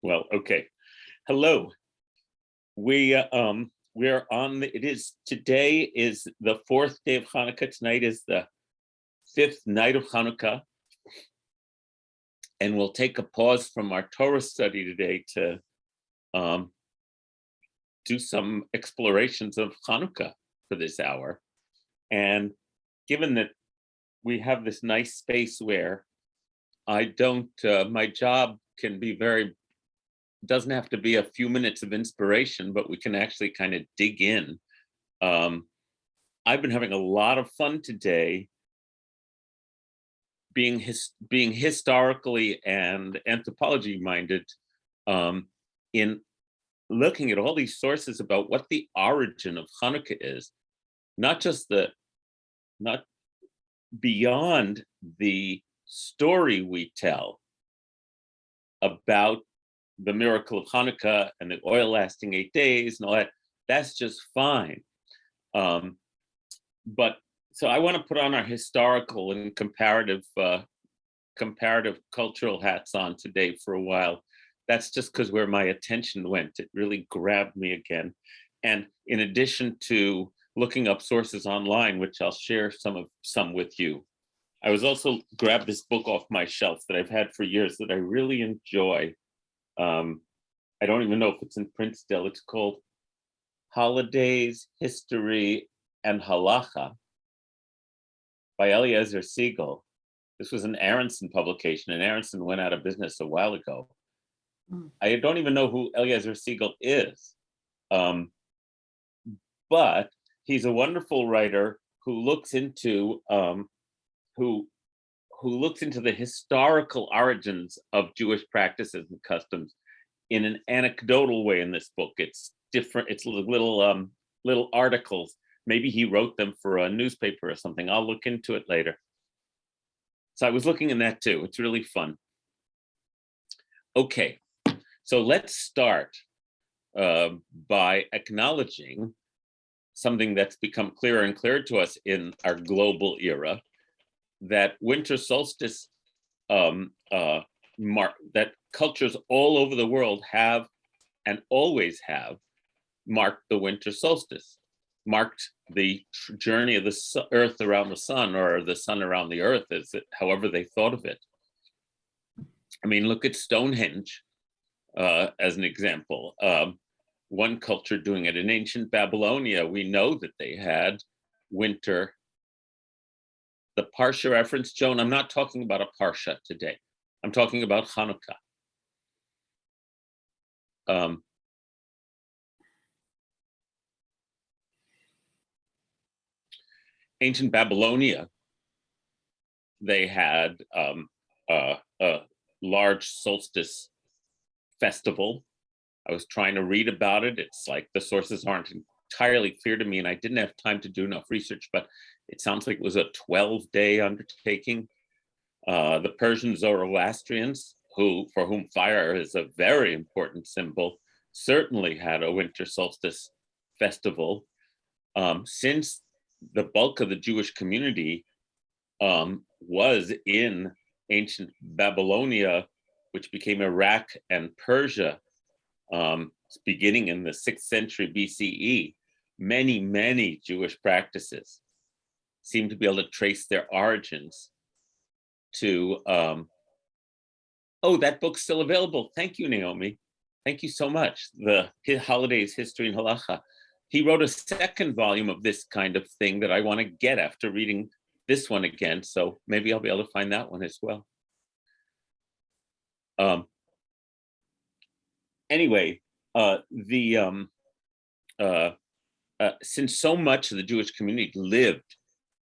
Well, okay. Hello. We're on today is the fourth day of Hanukkah. Tonight is the fifth night of Hanukkah. And we'll take a pause from our Torah study today to do some explorations of Hanukkah for this hour. And given that we have this nice space where my job can be doesn't have to be a few minutes of inspiration, but we can actually kind of dig in. I've been having a lot of fun today being historically and anthropology minded in looking at all these sources about what the origin of Hanukkah is, not beyond the story we tell about the miracle of Hanukkah and the oil lasting 8 days and all that. That's just fine. But so I want to put on our historical and comparative cultural hats on today for a while. That's just because where my attention went. It really grabbed me again. And in addition to looking up sources online, which I'll share some with you, I was also grabbed this book off my shelf that I've had for years that I really enjoy. I don't even know if it's in print still. It's called Holidays, History, and Halacha by Eliezer Siegel. This was an Aronson publication, and Aronson went out of business a while ago. I don't even know who Eliezer Siegel is, but he's a wonderful writer who looks into who looks into the historical origins of Jewish practices and customs in an anecdotal way in this book. It's different, it's little articles. Maybe he wrote them for a newspaper or something. I'll look into it later. So I was looking in that too. It's really fun. Okay, so let's start by acknowledging something that's become clearer and clearer to us in our global era, that winter solstice, that cultures all over the world have and always have marked the winter solstice, marked the journey of the earth around the sun, or the sun around the earth, however they thought of it. I mean, look at Stonehenge as an example. One culture doing it. In ancient Babylonia, we know that they had winter. The Parsha reference, Joan, I'm not talking about a Parsha today. I'm talking about Hanukkah. Ancient Babylonia, they had a large solstice festival. I was trying to read about it. It's like the sources aren't entirely clear to me, and I didn't have time to do enough research, but it sounds like it was a 12-day undertaking. The Persian Zoroastrians, for whom fire is a very important symbol, certainly had a winter solstice festival. Since the bulk of the Jewish community was in ancient Babylonia, which became Iraq and Persia, beginning in the 6th century BCE, many Jewish practices seem to be able to trace their origins to, that book's still available. Thank you, Naomi. Thank you so much. The Holidays, History, and Halacha. He wrote a second volume of this kind of thing that I want to get after reading this one again. So maybe I'll be able to find that one as well. Anyway, since so much of the Jewish community lived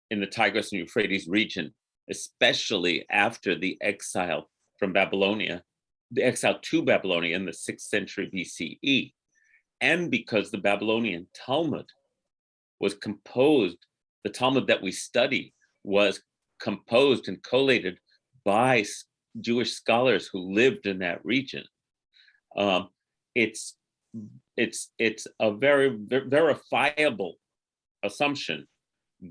in the Tigris and Euphrates region, especially after the exile from Babylonia, the exile to Babylonia in the 6th century BCE, and because the Babylonian Talmud was composed, the Talmud that we study was composed and collated by Jewish scholars who lived in that region. It's a very verifiable assumption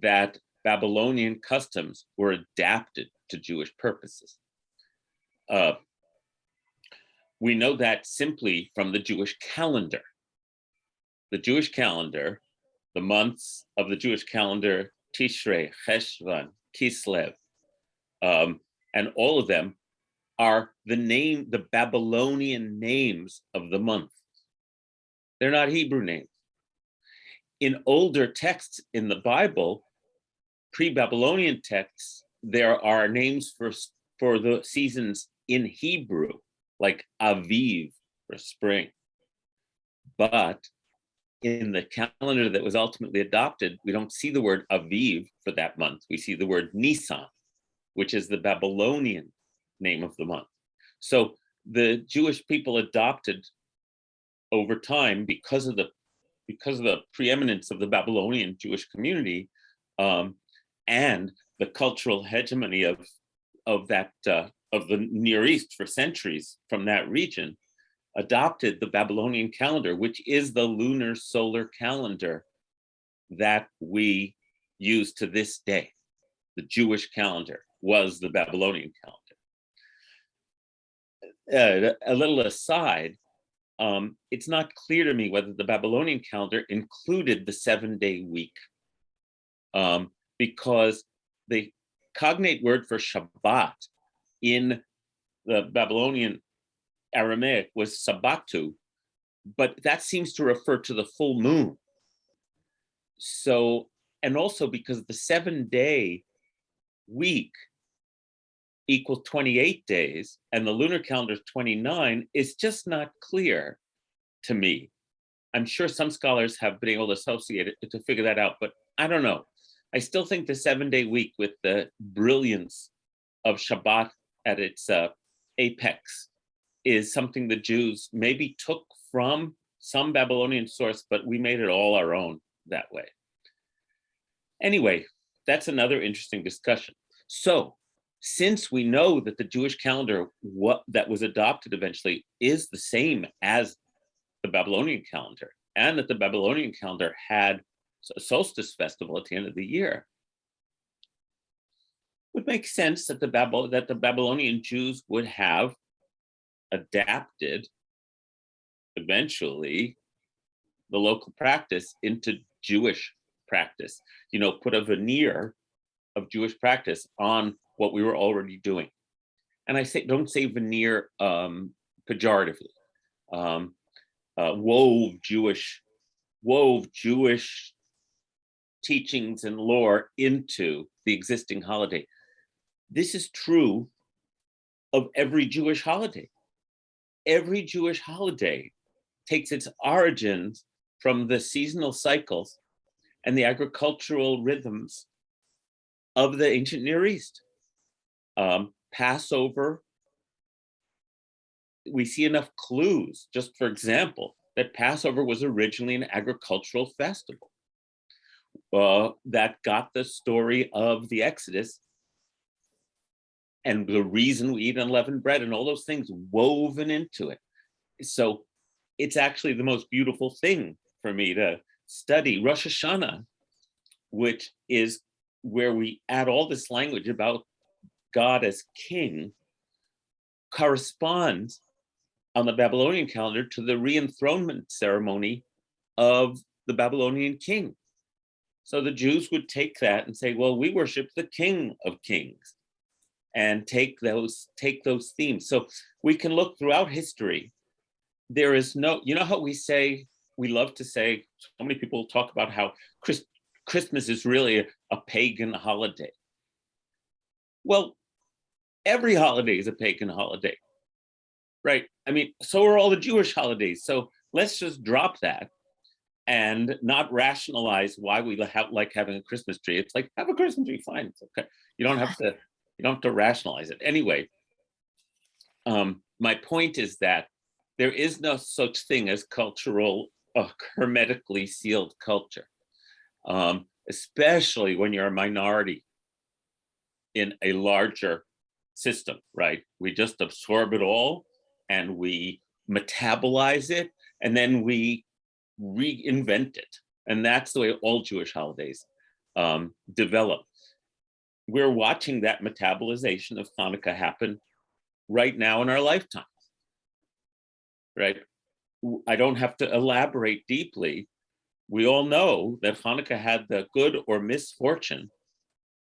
that Babylonian customs were adapted to Jewish purposes. We know that simply from the Jewish calendar. The Jewish calendar, the months of the Jewish calendar, Tishrei, Cheshvan, Kislev, and all of them are the Babylonian names of the month. They're not Hebrew names. In older texts in the Bible, pre-Babylonian texts, there are names for the seasons in Hebrew, like Aviv for spring. But in the calendar that was ultimately adopted, we don't see the word Aviv for that month. We see the word Nisan, which is the Babylonian name of the month. So the Jewish people adopted over time, because of the preeminence of the Babylonian Jewish community, and the cultural hegemony of the Near East for centuries from that region, adopted the Babylonian calendar, which is the lunar solar calendar that we use to this day. The Jewish calendar was the Babylonian calendar. A little aside, it's not clear to me whether the Babylonian calendar included the 7-day week, because the cognate word for Shabbat in the Babylonian Aramaic was Sabbatu, but that seems to refer to the full moon. So, and also because the 7-day week equals 28 days and the lunar calendar is 29, is just not clear to me. I'm sure some scholars have been able to associate it, to figure that out, but I don't know. I still think the 7-day week, with the brilliance of Shabbat at its apex, is something the Jews maybe took from some Babylonian source, but we made it all our own that way. Anyway, that's another interesting discussion. So, since we know that the Jewish calendar that was adopted eventually is the same as the Babylonian calendar, and that the Babylonian calendar had a solstice festival at the end of the year, it would make sense that the Babylonian Jews would have adapted eventually the local practice into Jewish practice, put a veneer of Jewish practice on what we were already doing. And I don't say veneer pejoratively. Wove Jewish teachings and lore into the existing holiday. This is true of every Jewish holiday. Every Jewish holiday takes its origins from the seasonal cycles and the agricultural rhythms of the ancient Near East. Passover, we see enough clues, just for example, that Passover was originally an agricultural festival that got the story of the Exodus and the reason we eat unleavened bread and all those things woven into it. So it's actually the most beautiful thing for me to study. Rosh Hashanah, which is where we add all this language about God as king, corresponds on the Babylonian calendar to the re-enthronement ceremony of the Babylonian king. So the Jews would take that and say, well, we worship the King of Kings, and take those themes. So we can look throughout history. There is no, how we love to say, so many people talk about how Christmas is really a pagan holiday. Well, every holiday is a pagan holiday, right? I mean, so are all the Jewish holidays. So let's just drop that and not rationalize why we like having a Christmas tree. It's like, have a Christmas tree, fine, it's okay. You don't have to rationalize it. Anyway, my point is that there is no such thing as cultural, hermetically sealed culture, especially when you're a minority in a larger system, right? We just absorb it all and we metabolize it, and then we reinvent it. And that's the way all Jewish holidays develop. We're watching that metabolization of Hanukkah happen right now in our lifetimes. right? I don't have to elaborate deeply. We all know that Hanukkah had the good or misfortune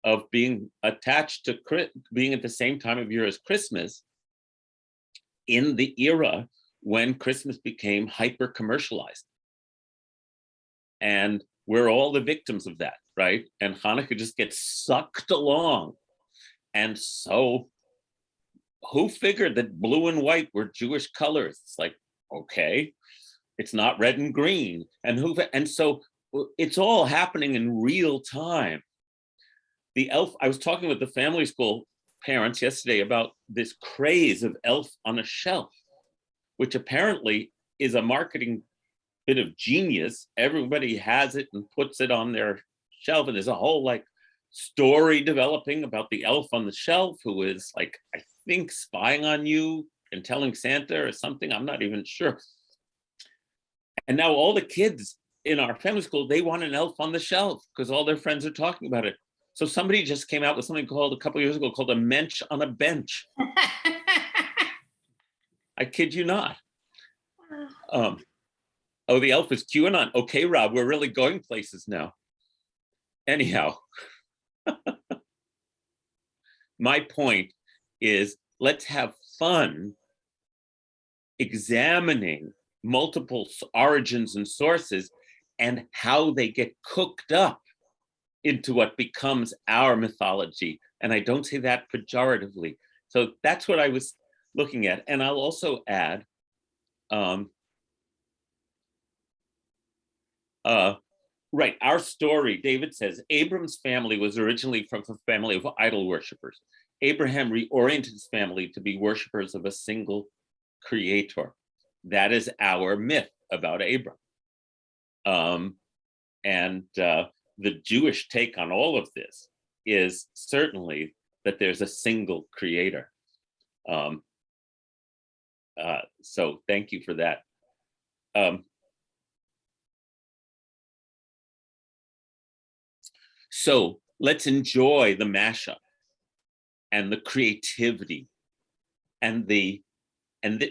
of being attached to being at the same time of year as Christmas in the era when Christmas became hyper commercialized. And we're all the victims of that, right? And Hanukkah just gets sucked along. And so who figured that blue and white were Jewish colors? It's like, okay, it's not red and green. And so it's all happening in real time. The elf, I was talking with the family school parents yesterday about this craze of elf on a shelf, which apparently is a marketing bit of genius. Everybody has it and puts it on their shelf, and there's a whole like story developing about the elf on the shelf who is like, I think, spying on you and telling Santa or something. I'm not even sure. And now all the kids in our family school, they want an elf on the shelf because all their friends are talking about it. So somebody just came out with something called a couple of years ago called a mensch on a bench. I kid you not. Oh, the elf is QAnon. Okay, Rob, we're really going places now. Anyhow, my point is, let's have fun examining multiple origins and sources and how they get cooked up into what becomes our mythology. And I don't say that pejoratively. So that's what I was looking at. And I'll also add, right, our story, David says, Abram's family was originally from a family of idol worshippers. Abraham reoriented his family to be worshippers of a single creator. That is our myth about Abram. The Jewish take on all of this is certainly that there's a single creator. So thank you for that. So let's enjoy the mashup and the creativity and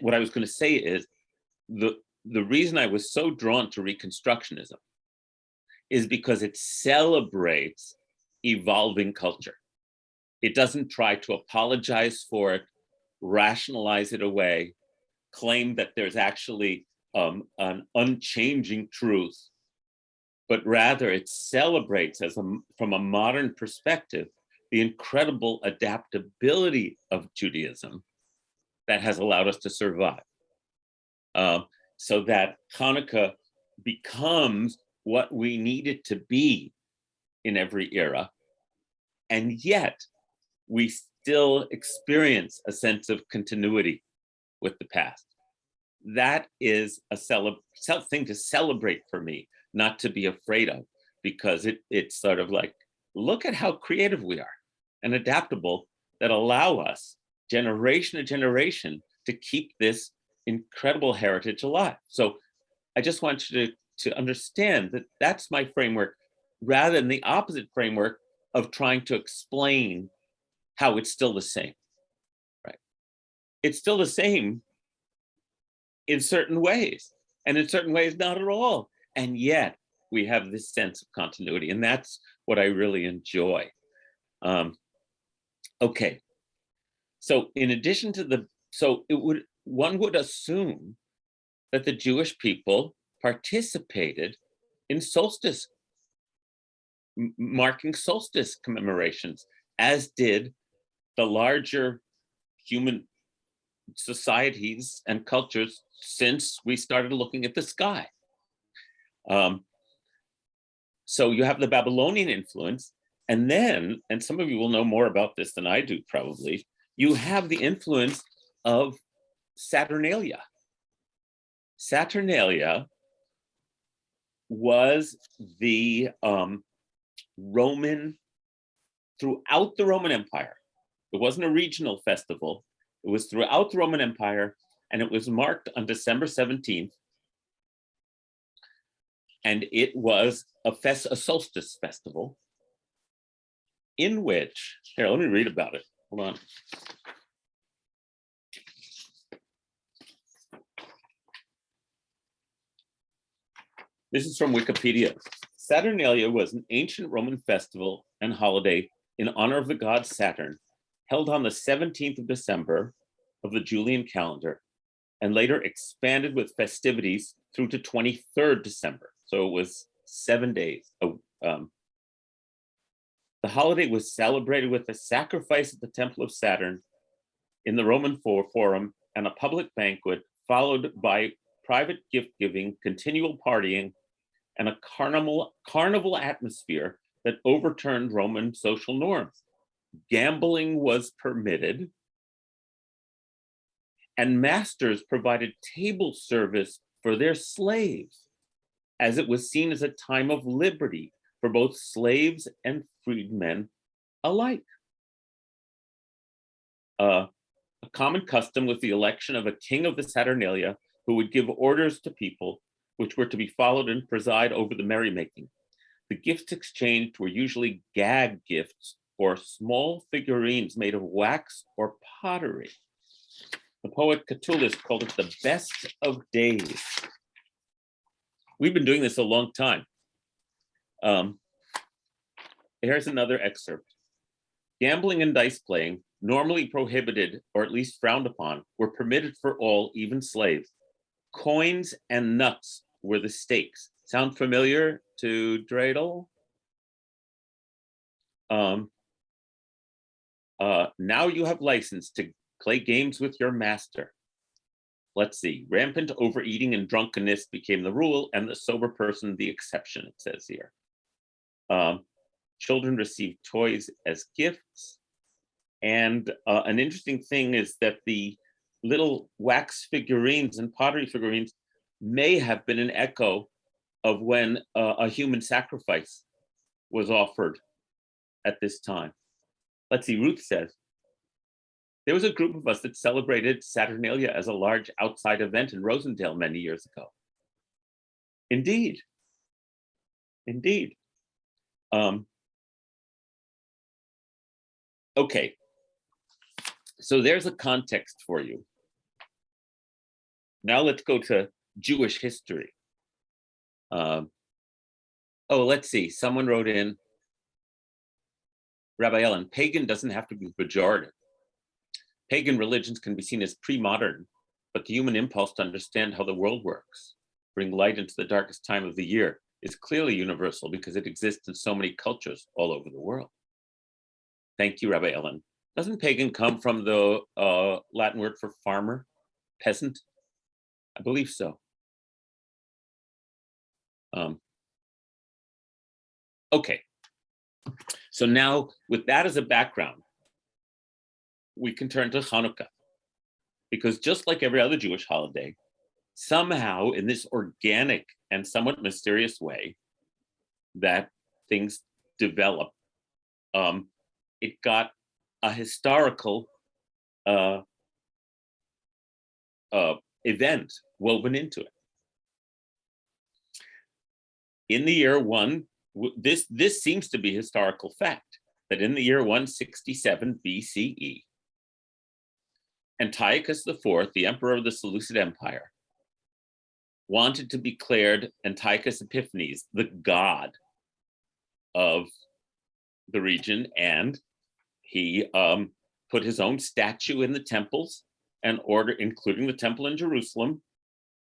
what I was going to say is the reason I was so drawn to Reconstructionism is because it celebrates evolving culture. It doesn't try to apologize for it, rationalize it away, claim that there's actually an unchanging truth, but rather it celebrates from a modern perspective, the incredible adaptability of Judaism that has allowed us to survive. So that Hanukkah becomes what we need it to be in every era. And yet we still experience a sense of continuity with the past. That is a thing to celebrate for me, not to be afraid of, because it's sort of like, look at how creative we are and adaptable that allow us generation to generation to keep this incredible heritage alive. So I just want you to understand that that's my framework, rather than the opposite framework of trying to explain how it's still the same, right? It's still the same in certain ways, and in certain ways, not at all. And yet we have this sense of continuity, and that's what I really enjoy. Okay, so in addition to one would assume that the Jewish people participated in solstice, marking solstice commemorations, as did the larger human societies and cultures since we started looking at the sky. So you have the Babylonian influence, and then, and some of you will know more about this than I do probably, you have the influence of Saturnalia. Saturnalia was the Roman, throughout the Roman Empire. It wasn't a regional festival. It was throughout the Roman Empire, and it was marked on December 17th. And it was a solstice festival in which, here, let me read about it. Hold on. This is from Wikipedia. Saturnalia was an ancient Roman festival and holiday in honor of the god Saturn, held on the 17th of December of the Julian calendar, and later expanded with festivities through to 23rd December. So it was 7 days. The holiday was celebrated with a sacrifice at the Temple of Saturn in the Roman Forum and a public banquet, followed by private gift giving, continual partying, and a carnival atmosphere that overturned Roman social norms. Gambling was permitted, and masters provided table service for their slaves, as it was seen as a time of liberty for both slaves and freedmen alike. A common custom was the election of a king of the Saturnalia who would give orders to people, which were to be followed and preside over the merrymaking. The gifts exchanged were usually gag gifts or small figurines made of wax or pottery. The poet Catullus called it the best of days. We've been doing this a long time. Here's another excerpt. Gambling and dice playing, normally prohibited or at least frowned upon, were permitted for all, even slaves. Coins and nuts were the stakes. Sound familiar to Dreidel? Now you have license to play games with your master. Let's see. Rampant overeating and drunkenness became the rule, and the sober person the exception, it says here. Children received toys as gifts. And an interesting thing is that the little wax figurines and pottery figurines may have been an echo of when a human sacrifice was offered at this time. Let's see, Ruth says, there was a group of us that celebrated Saturnalia as a large outside event in Rosendale many years ago. Indeed, indeed. Okay, so there's a context for you. Now let's go to Jewish history. Let's see, someone wrote in, Rabbi Ellen, pagan doesn't have to be pejorative. Pagan religions can be seen as pre-modern, but the human impulse to understand how the world works, bring light into the darkest time of the year, is clearly universal because it exists in so many cultures all over the world. Thank you, Rabbi Ellen. Doesn't pagan come from the Latin word for farmer, peasant? I believe so. Okay, so now with that as a background, we can turn to Hanukkah, because just like every other Jewish holiday, somehow in this organic and somewhat mysterious way that things develop, it got a historical event woven into it. In the year this seems to be historical fact, that in the year 167 BCE, Antiochus IV, the emperor of the Seleucid Empire, wanted to be declared Antiochus Epiphanes, the god of the region, and he put his own statue in the temples and order, including the temple in Jerusalem,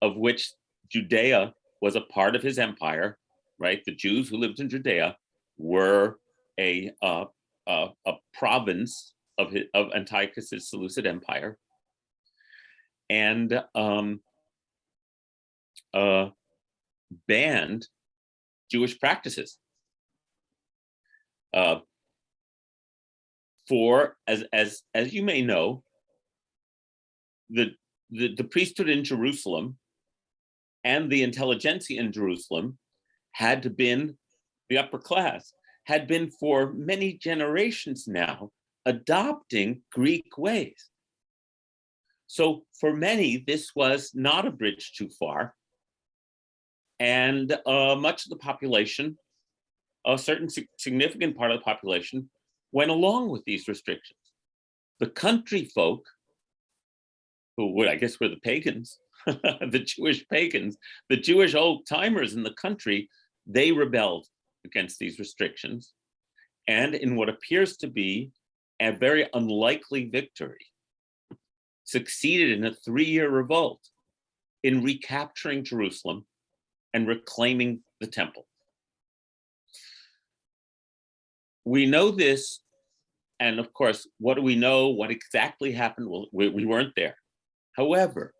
of which Judea was a part of his empire, right? The Jews who lived in Judea were a province of Antiochus's Seleucid Empire, and banned Jewish practices. For as you may know, the priesthood in Jerusalem and the intelligentsia in Jerusalem had been, the upper class, had been for many generations now adopting Greek ways. So for many, this was not a bridge too far. And much of the population, a certain significant part of the population, went along with these restrictions. The country folk who would, I guess, were the pagans, the Jewish pagans, the Jewish old timers in the country, they rebelled against these restrictions. And in what appears to be a very unlikely victory, succeeded in a 3-year revolt in recapturing Jerusalem and reclaiming the temple. We know this, and of course, what do we know? What exactly happened? Well, we weren't there. However,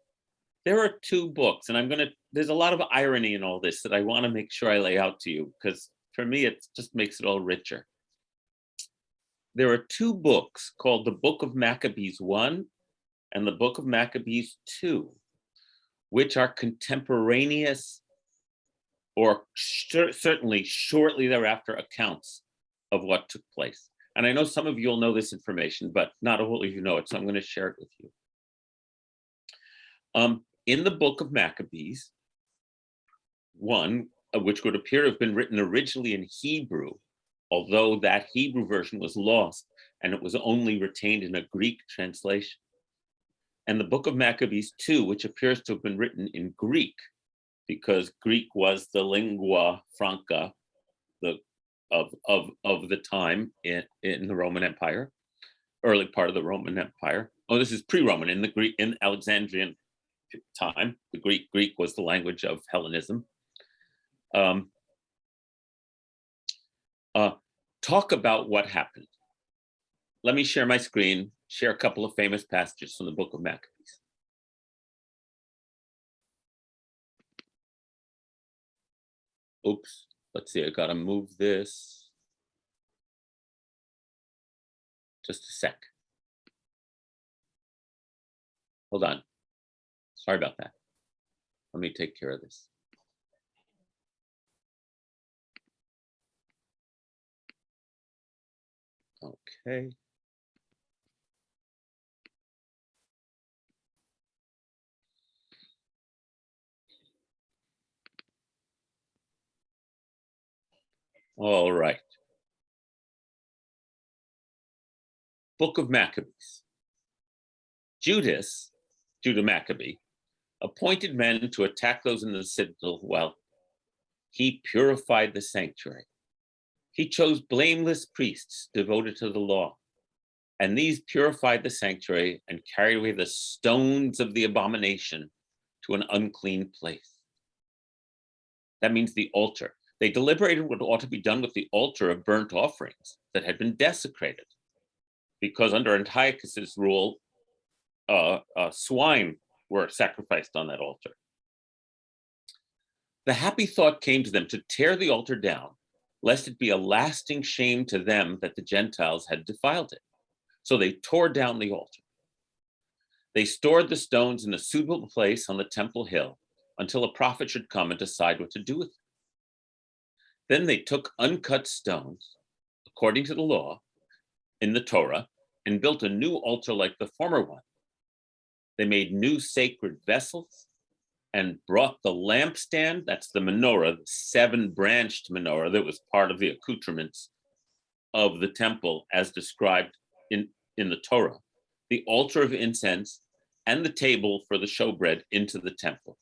there are 2 books, and there's a lot of irony in all this that I want to make sure I lay out to you, because for me, it just makes it all richer. There are 2 books called the Book of Maccabees 1 and the Book of Maccabees 2, which are contemporaneous or certainly shortly thereafter accounts of what took place. And I know some of you will know this information, but not all of you know it, so I'm going to share it with you. In the Book of Maccabees 1, which would appear to have been written originally in Hebrew, although that Hebrew version was lost and it was only retained in a Greek translation. And the Book of Maccabees 2, which appears to have been written in Greek, because Greek was the lingua franca of the time in the Roman Empire, early part of the Roman Empire. Oh, this is pre-Roman, in Alexandrian time. The Greek was the language of Hellenism. Talk about what happened. Let me share my screen, share a couple of famous passages from the Book of Maccabees. Oops, let's see, I gotta move this. Just a sec. Hold on. Sorry about that. Let me take care of this. Okay. All right. Book of Maccabees. Judah Maccabee, appointed men to attack those in the citadel. Well, he purified the sanctuary. He chose blameless priests devoted to the law, and these purified the sanctuary and carried away the stones of the abomination to an unclean place. That means the altar. They deliberated what ought to be done with the altar of burnt offerings that had been desecrated, because under Antiochus's rule, swine were sacrificed on that altar. The happy thought came to them to tear the altar down, lest it be a lasting shame to them that the Gentiles had defiled it. So they tore down the altar. They stored the stones in a suitable place on the temple hill until a prophet should come and decide what to do with them. Then they took uncut stones, according to the law in the Torah, and built a new altar like the former one. They made new sacred vessels and brought the lampstand, that's the menorah, the 7-branched menorah that was part of the accoutrements of the temple as described in the Torah, the altar of incense, and the table for the showbread into the temple.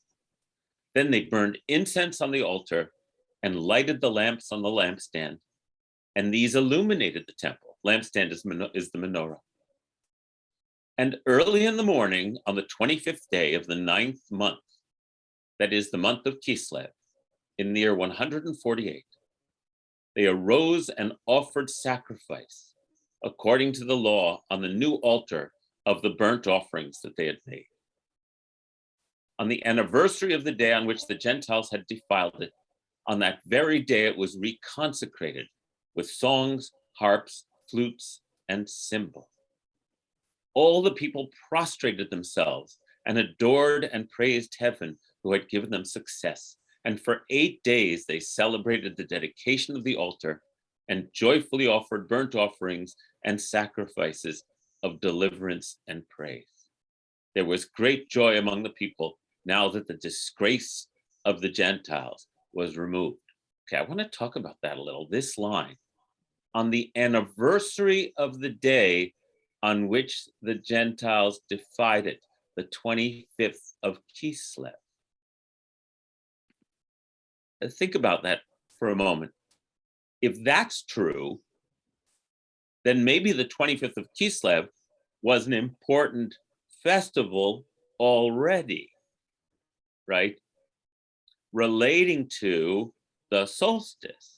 Then they burned incense on the altar and lighted the lamps on the lampstand, and these illuminated the temple. Lampstand is the menorah. And early in the morning, on the 25th day of the 9th month, that is the month of Kislev, in the year 148, they arose and offered sacrifice according to the law on the new altar of the burnt offerings that they had made. On the anniversary of the day on which the Gentiles had defiled it, on that very day it was reconsecrated with songs, harps, flutes, and cymbals. All the people prostrated themselves and adored and praised heaven, who had given them success. And for 8 days they celebrated the dedication of the altar and joyfully offered burnt offerings and sacrifices of deliverance and praise. There was great joy among the people now that the disgrace of the Gentiles was removed. Okay, I want to talk about that a little. This line, on the anniversary of the day on which the Gentiles defied it. the 25th of Kislev. Think about that for a moment. If that's true, then maybe the 25th of Kislev was an important festival already, right? Relating to the solstice.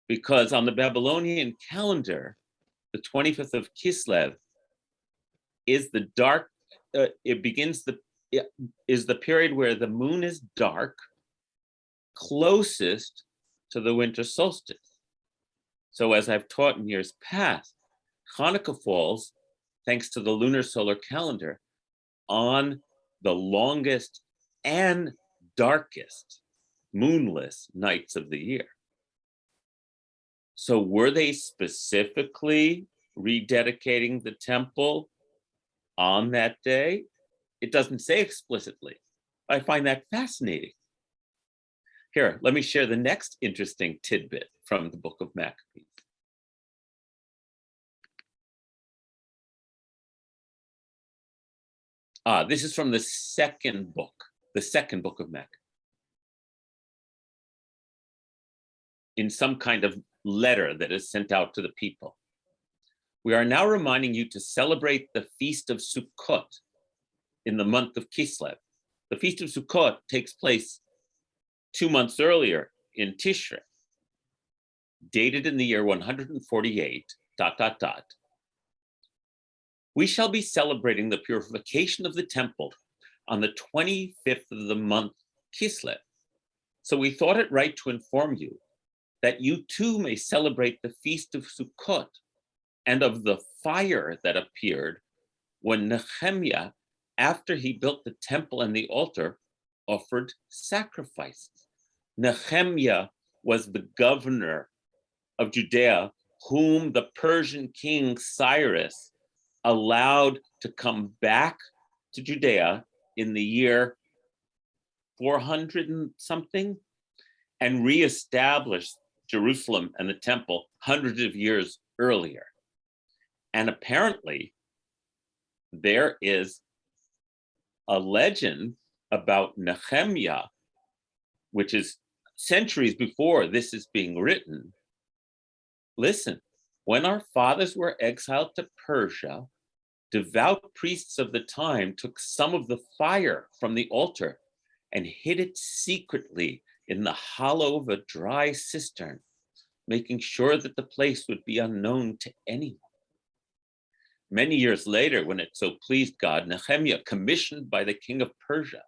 Because on the Babylonian calendar, the 25th of Kislev is the dark, is the period where the moon is dark, closest to the winter solstice. So as I've taught in years past, Hanukkah falls, thanks to the lunar solar calendar, on the longest and darkest moonless nights of the year. So were they specifically rededicating the temple on that day? It doesn't say explicitly. I find that fascinating. Here, let me share the next interesting tidbit from the book of Maccabees. This is from the second book of Maccabees. In some kind of letter that is sent out to the people. We are now reminding you to celebrate the feast of Sukkot in the month of Kislev. The feast of Sukkot takes place 2 months earlier in Tishrei, dated in the year 148, ... We shall be celebrating the purification of the temple on the 25th of the month Kislev. So we thought it right to inform you that you too may celebrate the feast of Sukkot and of the fire that appeared when Nehemiah, after he built the temple and the altar, offered sacrifices. Nehemiah was the governor of Judea, whom the Persian king Cyrus allowed to come back to Judea in the year 400 and something, and reestablish Jerusalem and the temple hundreds of years earlier. And apparently, there is a legend about Nehemiah, which is centuries before this is being written. Listen, when our fathers were exiled to Persia, devout priests of the time took some of the fire from the altar and hid it secretly in the hollow of a dry cistern, making sure that the place would be unknown to anyone. Many years later, when it so pleased God, Nehemiah, commissioned by the king of Persia,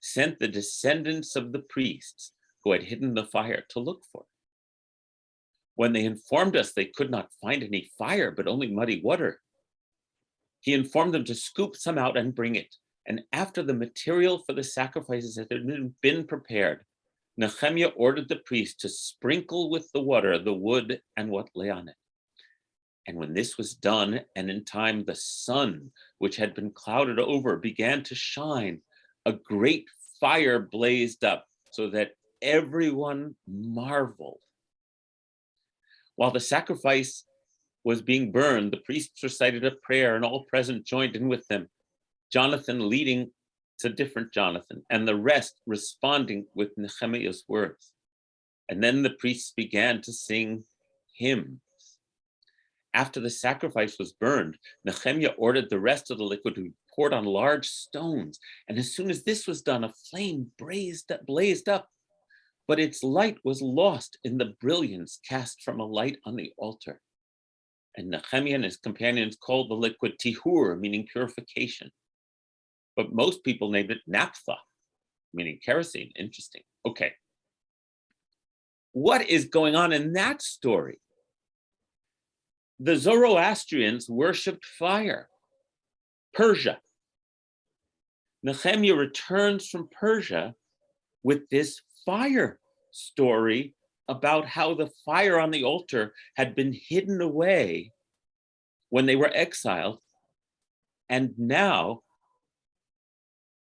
sent the descendants of the priests who had hidden the fire to look for it. When they informed us they could not find any fire, but only muddy water, he informed them to scoop some out and bring it. And after the material for the sacrifices had been prepared, Nehemiah ordered the priest to sprinkle with the water the wood and what lay on it. And when this was done, and in time the sun, which had been clouded over, began to shine, a great fire blazed up, so that everyone marveled. While the sacrifice was being burned, the priests recited a prayer, and all present joined in with them. Jonathan leading, it's a different Jonathan, and the rest responding with Nehemiah's words. And then the priests began to sing hymns. After the sacrifice was burned, Nehemiah ordered the rest of the liquid to be poured on large stones. And as soon as this was done, a flame blazed up, but its light was lost in the brilliance cast from a light on the altar. And Nehemiah and his companions called the liquid tihur, meaning purification. But most people named it naphtha, meaning kerosene. Interesting. Okay. What is going on in that story? The Zoroastrians worshipped fire. Persia. Nehemiah returns from Persia with this fire story about how the fire on the altar had been hidden away when they were exiled. And now,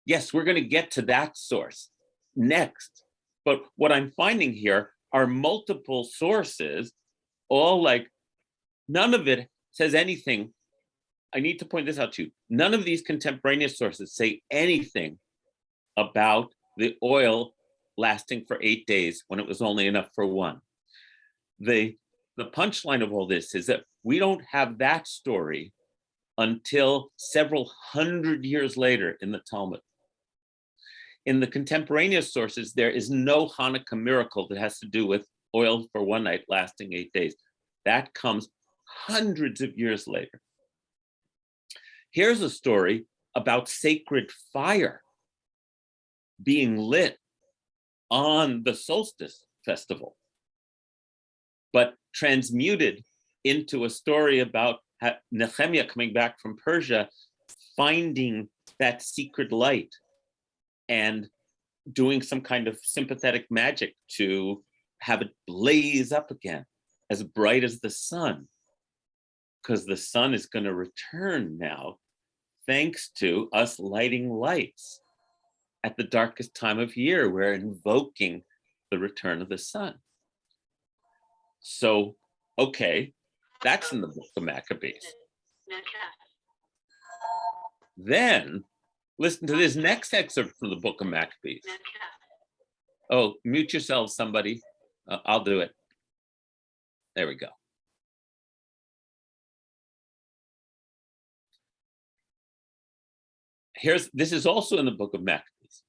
yes, we're going to get to that source next. But what I'm finding here are multiple sources, all like, none of it says anything I need to point this out to you. None of these contemporaneous sources say anything about the oil lasting for 8 days when it was only enough for one. The punchline of all this is that we don't have that story until several hundred years later in the Talmud. In the contemporaneous sources, there is no Hanukkah miracle that has to do with oil for one night lasting 8 days. That comes hundreds of years later. Here's a story about sacred fire being lit on the solstice festival, but transmuted into a story about Nehemiah coming back from Persia, finding that secret light and doing some kind of sympathetic magic to have it blaze up again as bright as the sun, because the sun is going to return now thanks to us lighting lights at the darkest time of year. We're invoking the return of the sun. So, okay, that's in the book of Maccabees. Then, listen to this next excerpt from the book of Maccabees. Oh, mute yourselves, somebody. I'll do it. There we go. This is also in the book of Maccabees.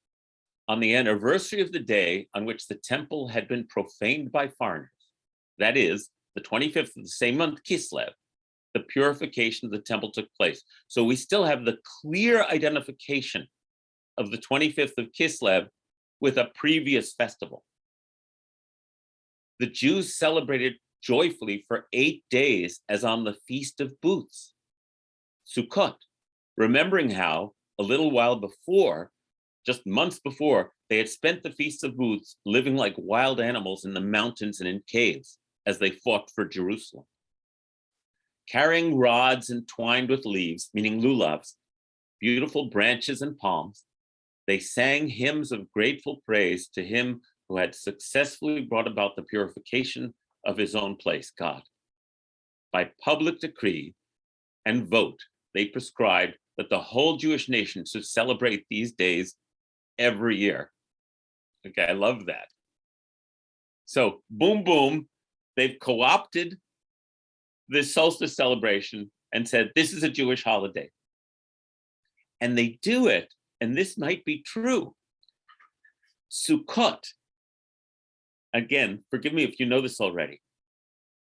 On the anniversary of the day on which the temple had been profaned by foreigners, that is, the 25th of the same month, Kislev, the purification of the temple took place. So we still have the clear identification of the 25th of Kislev with a previous festival. The Jews celebrated joyfully for 8 days as on the Feast of Booths, Sukkot, remembering how a little while before, just months before, they had spent the Feast of Booths living like wild animals in the mountains and in caves as they fought for Jerusalem. Carrying rods entwined with leaves, meaning lulavs, beautiful branches and palms, they sang hymns of grateful praise to him who had successfully brought about the purification of his own place, God. By public decree and vote, they prescribed that the whole Jewish nation should celebrate these days every year. Okay, I love that. So, boom, boom, they've co-opted this solstice celebration and said, this is a Jewish holiday. And they do it, and this might be true. Sukkot, again, forgive me if you know this already.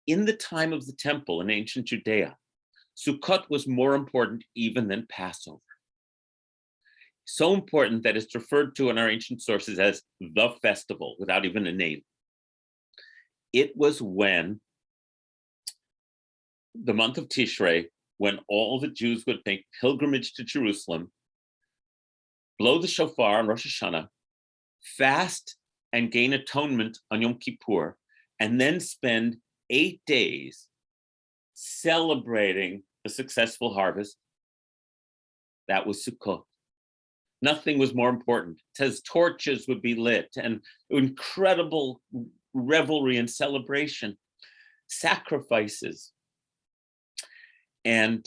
In the time of the temple in ancient Judea, Sukkot was more important even than Passover. So important that it's referred to in our ancient sources as the festival without even a name. It was when the month of Tishrei, when all the Jews would make pilgrimage to Jerusalem, blow the shofar on Rosh Hashanah, fast and gain atonement on Yom Kippur, and then spend 8 days celebrating the successful harvest. That was Sukkot. Nothing was more important. It says torches would be lit and incredible revelry and celebration, sacrifices. And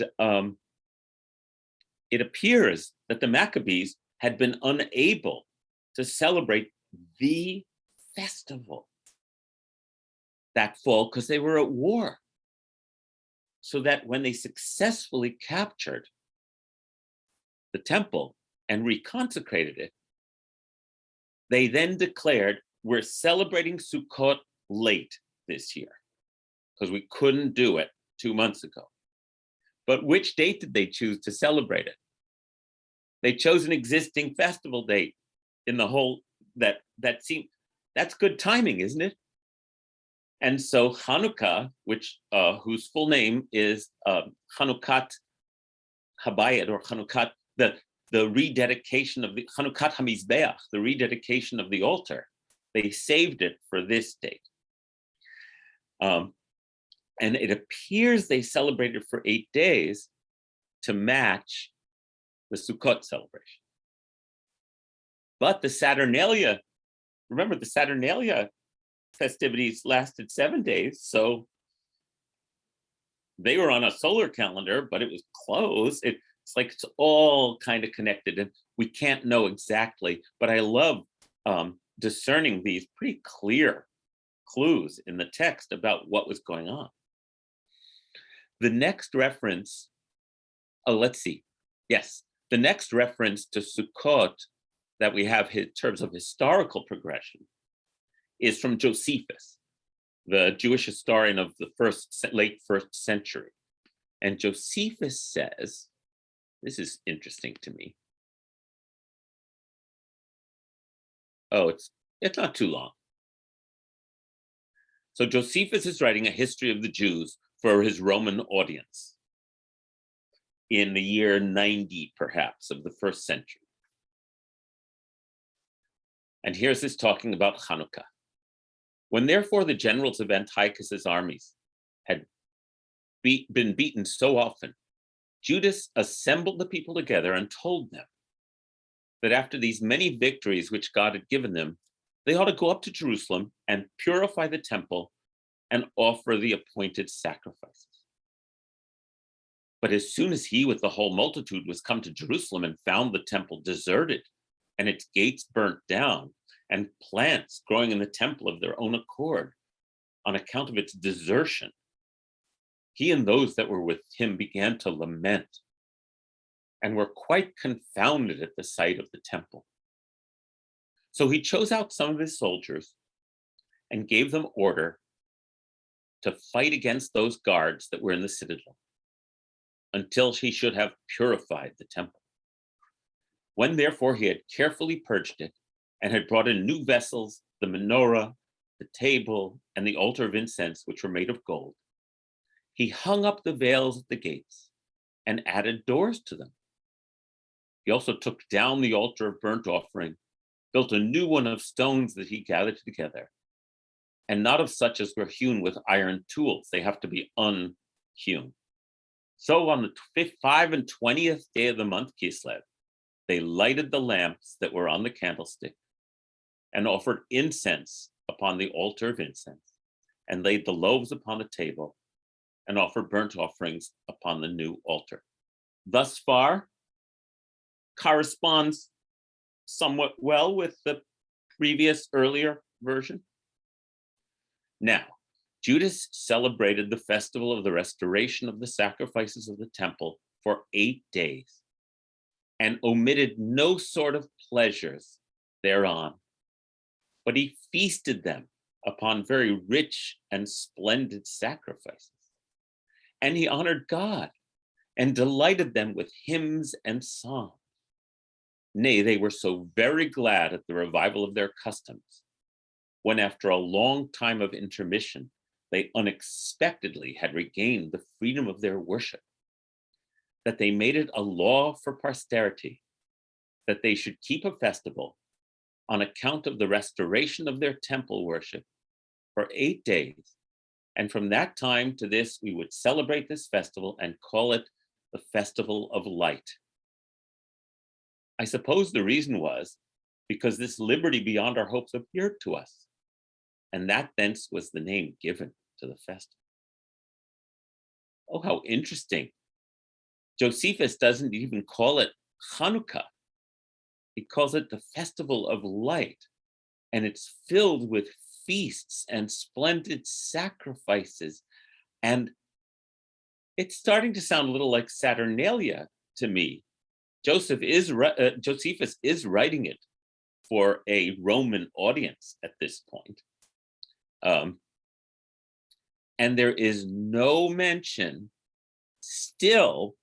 it appears that the Maccabees had been unable to celebrate the festival that fall because they were at war. So that when they successfully captured the temple and reconsecrated it, they then declared, we're celebrating Sukkot late this year because we couldn't do it 2 months ago. But which date did they choose to celebrate it? They chose an existing festival date in the whole, that seemed, that's good timing, isn't it? And so Hanukkah, which whose full name is Chanukah Habayit, or Chanukah, the rededication of the Chanukah HaMizbeach, the rededication of the altar, they saved it for this date. And it appears they celebrated for 8 days to match the Sukkot celebration. But the Saturnalia, remember the Saturnalia festivities lasted 7 days. So they were on a solar calendar, but it was close. It's like it's all kind of connected, and we can't know exactly. But I love discerning these pretty clear clues in the text about what was going on. The next reference, let's see. Yes, the next reference to Sukkot that we have in terms of historical progression is from Josephus, the Jewish historian of the late first century. And Josephus says, this is interesting to me. Oh, it's not too long. So Josephus is writing a history of the Jews for his Roman audience in the year 90, perhaps, of the first century. And here's this talking about Hanukkah. When therefore the generals of Antiochus's armies had been beaten so often, Judas assembled the people together and told them that after these many victories which God had given them, they ought to go up to Jerusalem and purify the temple and offer the appointed sacrifices. But as soon as he with the whole multitude was come to Jerusalem and found the temple deserted and its gates burnt down and plants growing in the temple of their own accord on account of its desertion, he and those that were with him began to lament and were quite confounded at the sight of the temple. So he chose out some of his soldiers and gave them order to fight against those guards that were in the citadel until he should have purified the temple. When therefore he had carefully purged it and had brought in new vessels, the menorah, the table, and the altar of incense, which were made of gold, he hung up the veils at the gates and added doors to them. He also took down the altar of burnt offering, built a new one of stones that he gathered together, and not of such as were hewn with iron tools. They have to be unhewn. So on the 25th day of the month Kislev, they lighted the lamps that were on the candlestick and offered incense upon the altar of incense, and laid the loaves upon the table and offered burnt offerings upon the new altar. Thus far, corresponds somewhat well with the previous earlier version. Now, Judas celebrated the festival of the restoration of the sacrifices of the temple for 8 days and omitted no sort of pleasures thereon, but he feasted them upon very rich and splendid sacrifices. And he honored God and delighted them with hymns and songs. Nay, they were so very glad at the revival of their customs, when after a long time of intermission, they unexpectedly had regained the freedom of their worship, that they made it a law for posterity that they should keep a festival on account of the restoration of their temple worship for 8 days. And from that time to this, we would celebrate this festival and call it the Festival of Light. I suppose the reason was because this liberty beyond our hopes appeared to us, and that thence was the name given to the festival. Oh, how interesting. Josephus doesn't even call it Hanukkah. He calls it the Festival of Light, and it's filled with feasts and splendid sacrifices. And it's starting to sound a little like Saturnalia to me. Josephus is writing it for a Roman audience at this point. And there is no mention still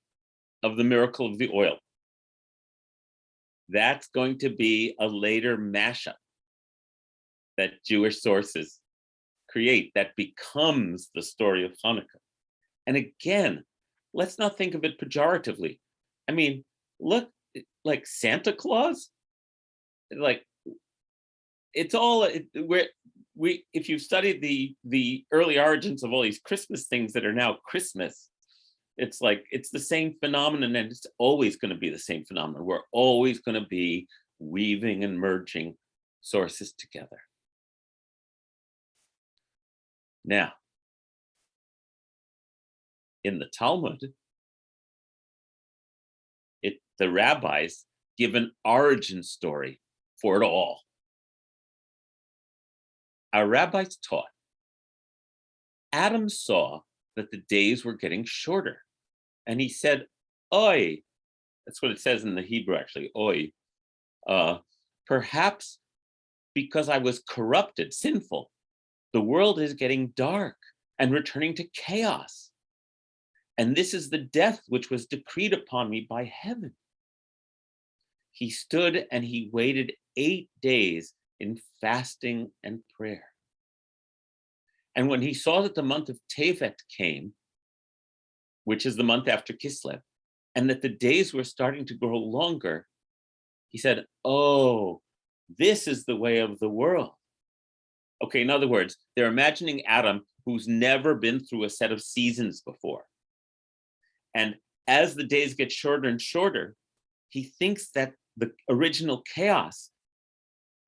of the miracle of the oil. That's going to be a later mashup that Jewish sources create that becomes the story of Hanukkah. And again, let's not think of it pejoratively. I mean, look, like Santa Claus, like it's all if you've studied the early origins of all these Christmas things that are now Christmas, it's like it's the same phenomenon, and it's always going to be the same phenomenon. We're always going to be weaving and merging sources together. Now, In the Talmud, the rabbis give an origin story for it all. Our rabbis taught Adam saw that the days were getting shorter, and he said, "Oi," that's what it says in the Hebrew, actually, "Oi." Perhaps because I was corrupted, sinful, the world is getting dark and returning to chaos. And this is the death which was decreed upon me by heaven. He stood and he waited 8 days in fasting and prayer. And when he saw that the month of Tevet came, which is the month after Kislev, and that the days were starting to grow longer, he said, "Oh, this is the way of the world." Okay, in other words, they're imagining Adam, who's never been through a set of seasons before. And as the days get shorter and shorter, he thinks that the original chaos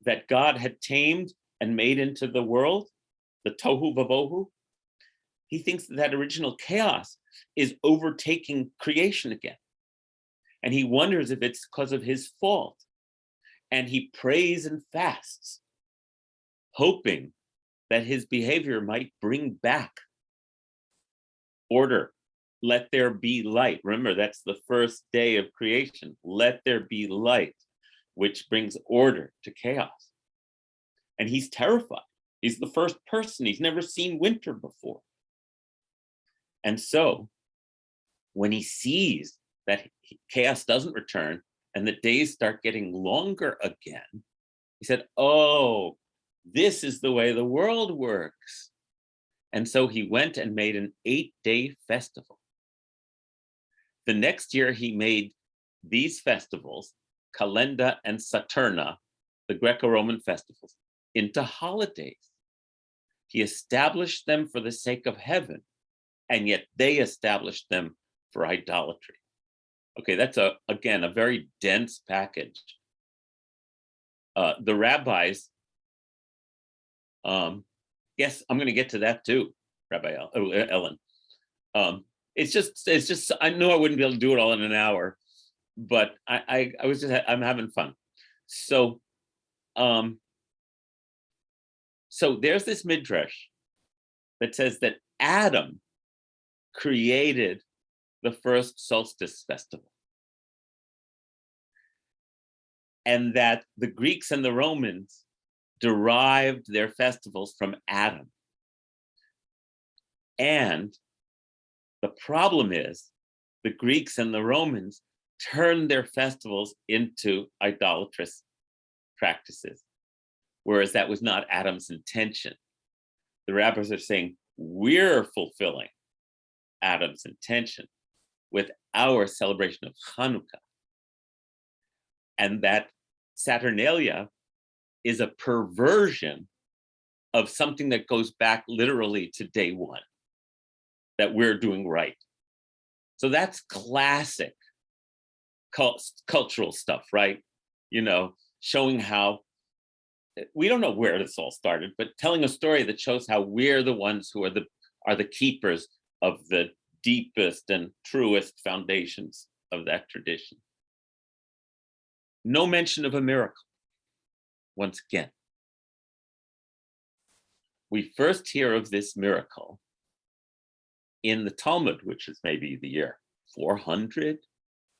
that God had tamed and made into the world, the tohu vavohu, he thinks that original chaos is overtaking creation again. And he wonders if it's because of his fault. And he prays and fasts, hoping that his behavior might bring back order. Let there be light. Remember, that's the first day of creation. Let there be light, which brings order to chaos. And he's terrified. He's the first person. He's never seen winter before. And so when he sees that chaos doesn't return and the days start getting longer again, he said, "Oh, this is the way the world works." And so he went and made an 8-day festival. The next year, he made these festivals, Calenda and Saturna, the Greco-Roman festivals, into holidays. He established them for the sake of heaven, and yet they established them for idolatry. Okay, that's again a very dense package. The rabbis, yes, I'm going to get to that too, Rabbi Ellen. It's just. I know I wouldn't be able to do it all in an hour, but I'm having fun. So, so there's this midrash that says that Adam created the first solstice festival, and that the Greeks and the Romans derived their festivals from Adam. And the problem is the Greeks and the Romans turned their festivals into idolatrous practices, whereas that was not Adam's intention. The rabbis are saying, we're fulfilling Adam's intention with our celebration of Hanukkah. And that Saturnalia is a perversion of something that goes back literally to day one, that we're doing right. So that's classic cultural stuff, right? You know, showing how, we don't know where this all started, but telling a story that shows how we're the ones who are the keepers of the deepest and truest foundations of that tradition. No mention of a miracle, once again. We first hear of this miracle in the Talmud, which is maybe the year 400.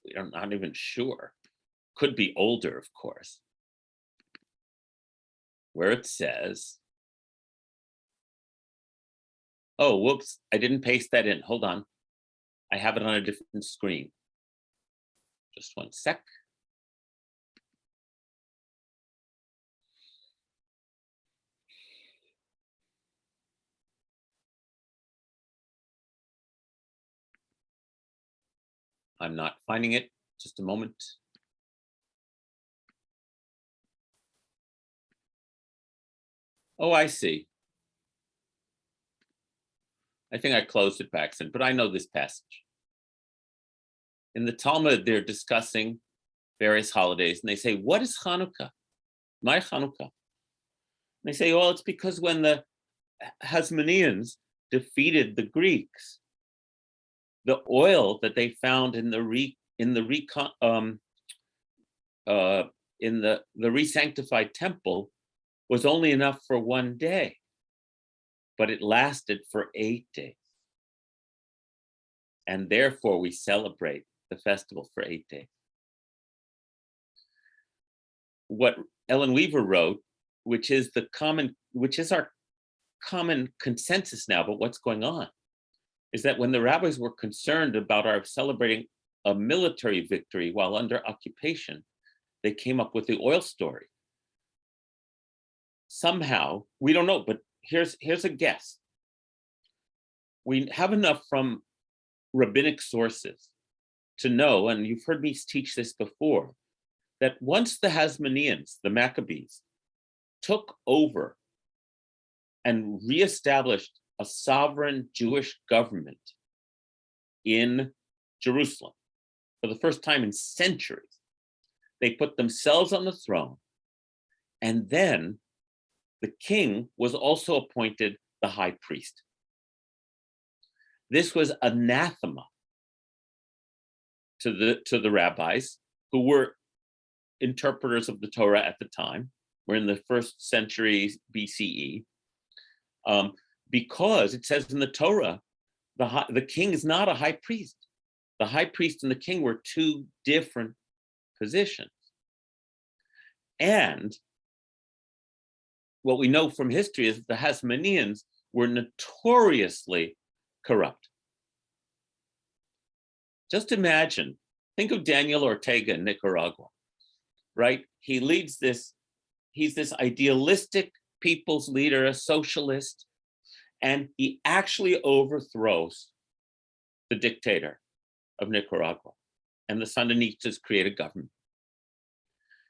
We are not even sure. Could be older, of course. Where it says, oh, whoops, I didn't paste that in. Hold on. I have it on a different screen. Just one sec. I'm not finding it. Just a moment. Oh, I see. I think I closed it by accident, but I know this passage. In the Talmud, they're discussing various holidays, and they say, what is Hanukkah? My Hanukkah. And they say, well, it's because when the Hasmoneans defeated the Greeks, the oil that they found in the re-sanctified temple was only enough for one day, but it lasted for 8 days. And therefore we celebrate the festival for 8 days. What Ellen Weaver wrote, which is our common consensus now about what's going on, is that when the rabbis were concerned about our celebrating a military victory while under occupation, they came up with the oil story. Somehow, we don't know, but here's a guess. We have enough from rabbinic sources to know, and you've heard me teach this before, that once the Hasmoneans, the Maccabees, took over and reestablished a sovereign Jewish government in Jerusalem for the first time in centuries, they put themselves on the throne, and then the king was also appointed the high priest. This was anathema to the rabbis, who were interpreters of the Torah at the time. We're in the 1st century BCE, because it says in the Torah, the king is not a high priest. The high priest and the king were two different positions. And what we know from history is that the Hasmoneans were notoriously corrupt. Just imagine, think of Daniel Ortega in Nicaragua, right? He leads this, he's this idealistic people's leader, a socialist, and he actually overthrows the dictator of Nicaragua, and the Sandinistas create a government.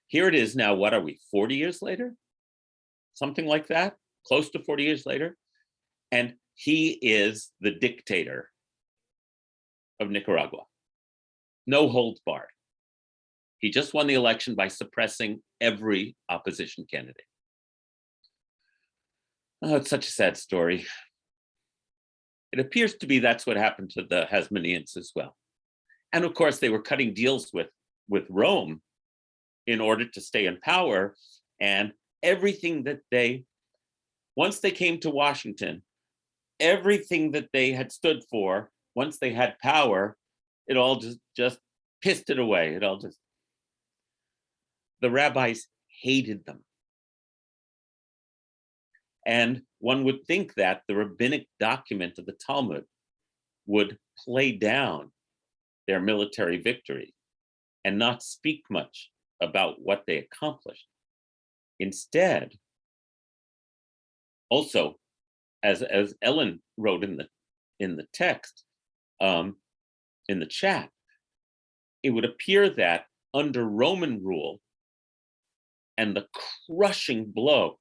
Here it is now, what are we, 40 years later? Something like that, close to 40 years later. And he is the dictator of Nicaragua. No holds barred. He just won the election by suppressing every opposition candidate. Oh, it's such a sad story. It appears to be that's what happened to the Hasmoneans as well. And of course, they were cutting deals with Rome in order to stay in power. And everything that once they came to Washington, everything that they had stood for, once they had power, it all just pissed it away. The rabbis hated them. And one would think that the rabbinic document of the Talmud would play down their military victory and not speak much about what they accomplished. Instead, also, as Ellen wrote in the text, in the chat, it would appear that under Roman rule and the crushing blow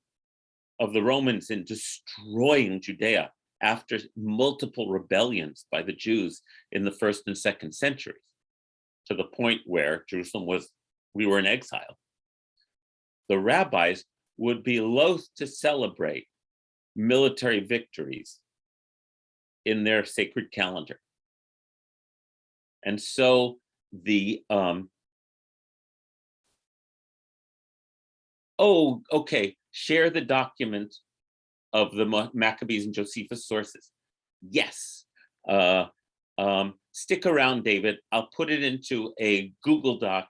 of the Romans in destroying Judea after multiple rebellions by the Jews in the 1st and 2nd centuries, to the point where we were in exile, the rabbis would be loath to celebrate military victories in their sacred calendar. And so share the document of the Maccabees and Josephus sources. Yes. Stick around, David. I'll put it into a Google Doc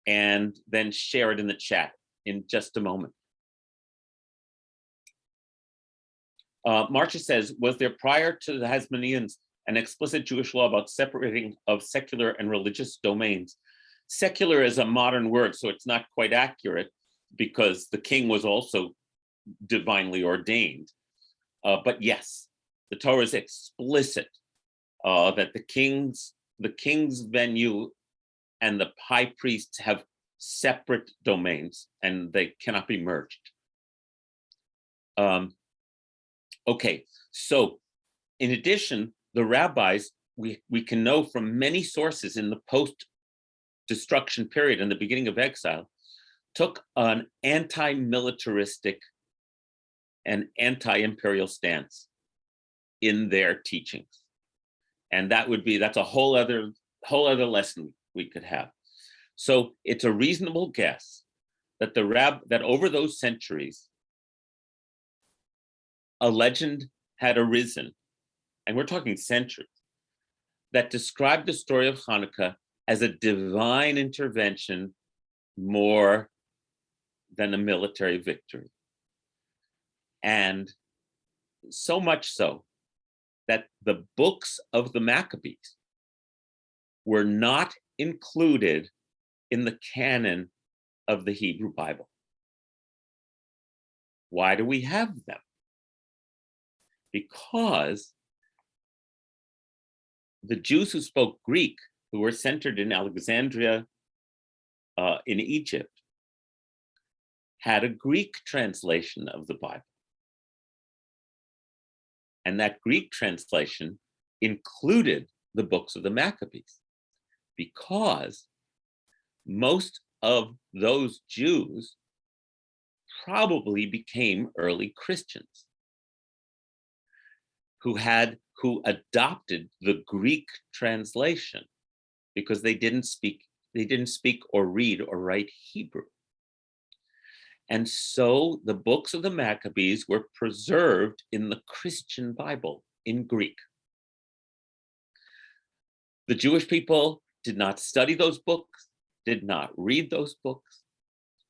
and then share it in the chat in just a moment. Marcia says, was there prior to the Hasmoneans an explicit Jewish law about separating of secular and religious domains? Secular is a modern word, so it's not quite accurate because the king was also divinely ordained. But yes, the Torah is explicit that the king's venue and the high priests have separate domains and they cannot be merged. Okay, so in addition, the rabbis, we can know from many sources in the post-destruction period and the beginning of exile, took an anti-militaristic and anti-imperial stance in their teachings. And that's a whole other lesson we could have. So it's a reasonable guess that that over those centuries, a legend had arisen, and we're talking centuries, that described the story of Hanukkah as a divine intervention more than a military victory. And so much so that the books of the Maccabees were not included in the canon of the Hebrew Bible. Why do we have them? Because the Jews who spoke Greek, who were centered in Alexandria, in Egypt, had a Greek translation of the Bible. And that Greek translation included the books of the Maccabees, because most of those Jews probably became early Christians who adopted the Greek translation because they didn't speak or read or write Hebrew. And so the books of the Maccabees were preserved in the Christian Bible in Greek. The Jewish people did not study those books, did not read those books.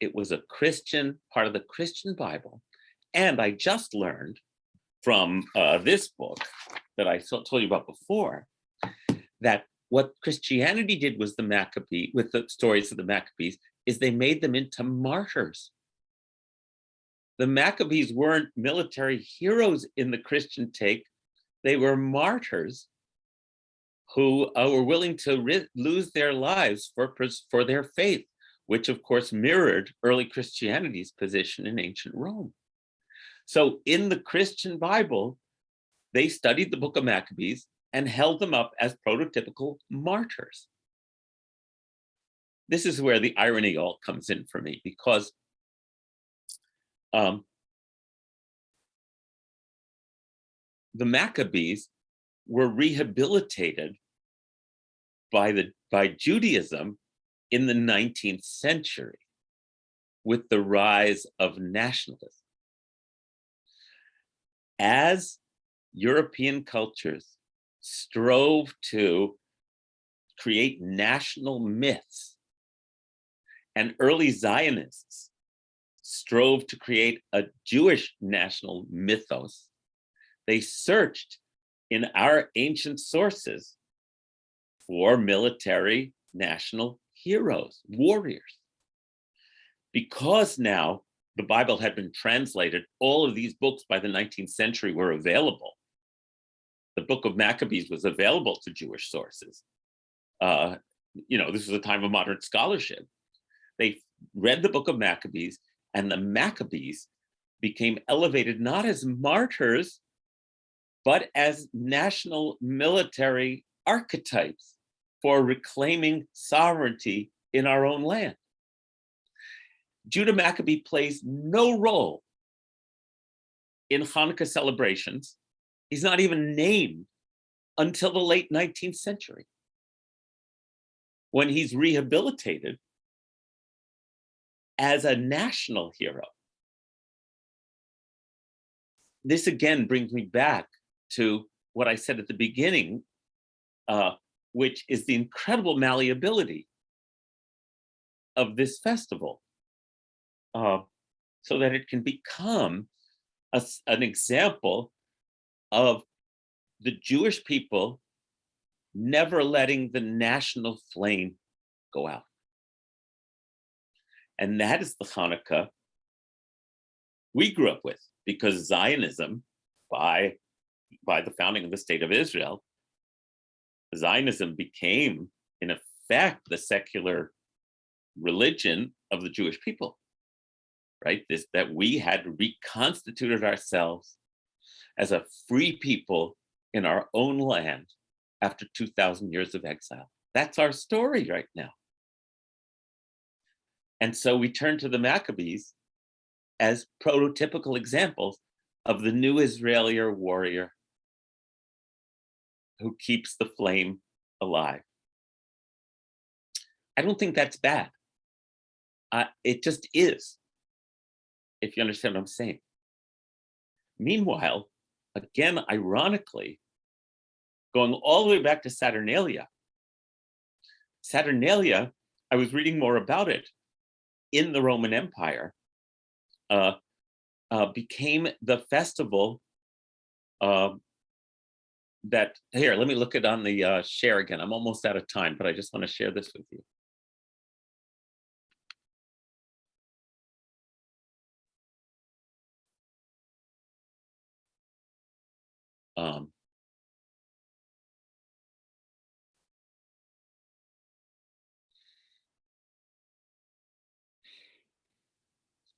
It was a Christian, part of the Christian Bible. And I just learned from this book that I told you about before, that what Christianity did was with the stories of the Maccabees, is they made them into martyrs. The Maccabees weren't military heroes in the Christian take. They were martyrs who were willing to lose their lives for their faith, which of course mirrored early Christianity's position in ancient Rome. So in the Christian Bible, they studied the book of Maccabees and held them up as prototypical martyrs. This is where the irony all comes in for me, because the Maccabees were rehabilitated by Judaism in the 19th century with the rise of nationalism. As European cultures strove to create national myths, and early Zionists strove to create a Jewish national mythos, they searched in our ancient sources for military national heroes, warriors. Because now the Bible had been translated, all of these books by the 19th century were available. The book of Maccabees was available to Jewish sources. This was a time of modern scholarship. They read the book of Maccabees, and the Maccabees became elevated not as martyrs, but as national military archetypes for reclaiming sovereignty in our own land. Judah Maccabee plays no role in Hanukkah celebrations. He's not even named until the late 19th century, when he's rehabilitated as a national hero. This again brings me back to what I said at the beginning, which is the incredible malleability of this festival, so that it can become an example of the Jewish people never letting the national flame go out. And that is the Hanukkah we grew up with, because Zionism, by the founding of the State of Israel, Zionism became, in effect, the secular religion of the Jewish people, right? That we had reconstituted ourselves as a free people in our own land after 2,000 years of exile. That's our story right now. And so we turn to the Maccabees as prototypical examples of the new Israeli warrior who keeps the flame alive. I don't think that's bad. It just is, if you understand what I'm saying. Meanwhile, again, ironically, going all the way back to Saturnalia, I was reading more about it in the Roman Empire, became the festival that, here, let me look it on the share again. I'm almost out of time, but I just want to share this with you.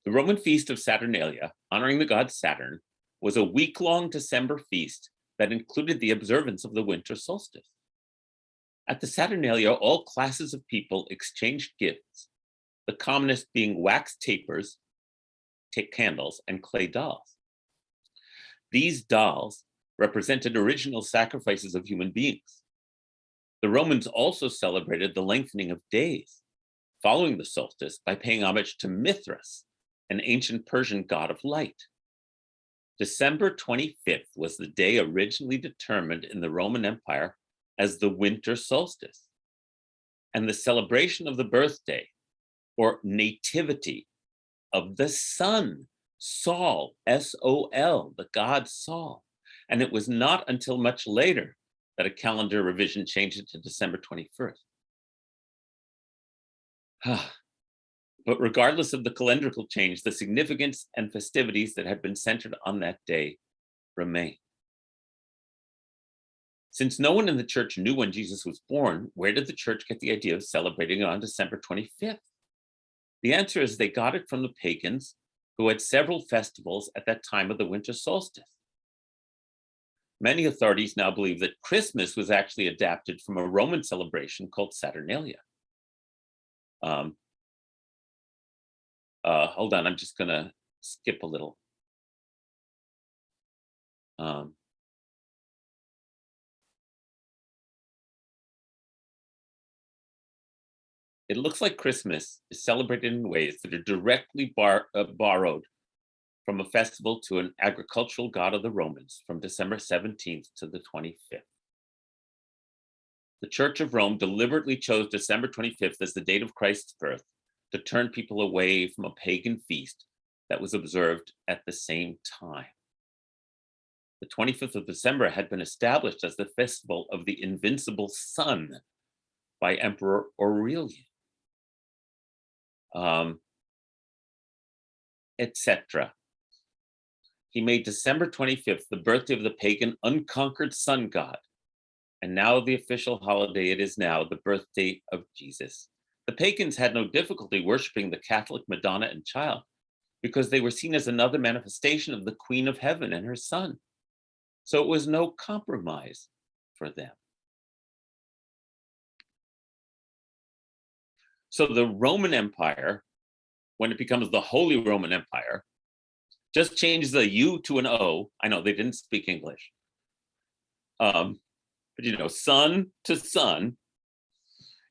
The Roman feast of Saturnalia, honoring the god Saturn, was a week-long December feast that included the observance of the winter solstice. At the Saturnalia, all classes of people exchanged gifts, the commonest being wax tapers, candles, and clay dolls. These dolls represented original sacrifices of human beings. The Romans also celebrated the lengthening of days following the solstice by paying homage to Mithras, an ancient Persian god of light. December 25th was the day originally determined in the Roman Empire as the winter solstice. And the celebration of the birthday, or nativity, of the sun, Sol, S-O-L, the god Sol. And it was not until much later that a calendar revision changed it to December 21st. But regardless of the calendrical change, the significance and festivities that had been centered on that day remain. Since no one in the church knew when Jesus was born, where did the church get the idea of celebrating it on December 25th? The answer is they got it from the pagans, who had several festivals at that time of the winter solstice. Many authorities now believe that Christmas was actually adapted from a Roman celebration called Saturnalia. Hold on, I'm just gonna skip a little. It looks like Christmas is celebrated in ways that are directly borrowed from a festival to an agricultural god of the Romans from December 17th to the 25th. The Church of Rome deliberately chose December 25th as the date of Christ's birth to turn people away from a pagan feast that was observed at the same time. The 25th of December had been established as the festival of the invincible sun by Emperor Aurelian, etc. He made December 25th the birthday of the pagan unconquered sun god, and now the official holiday it is now, the birthday of Jesus. The pagans had no difficulty worshiping the Catholic Madonna and Child because they were seen as another manifestation of the Queen of Heaven and her son. So it was no compromise for them. So the Roman Empire, when it becomes the Holy Roman Empire, just changes the U to an O. I know they didn't speak English. But sun to sun,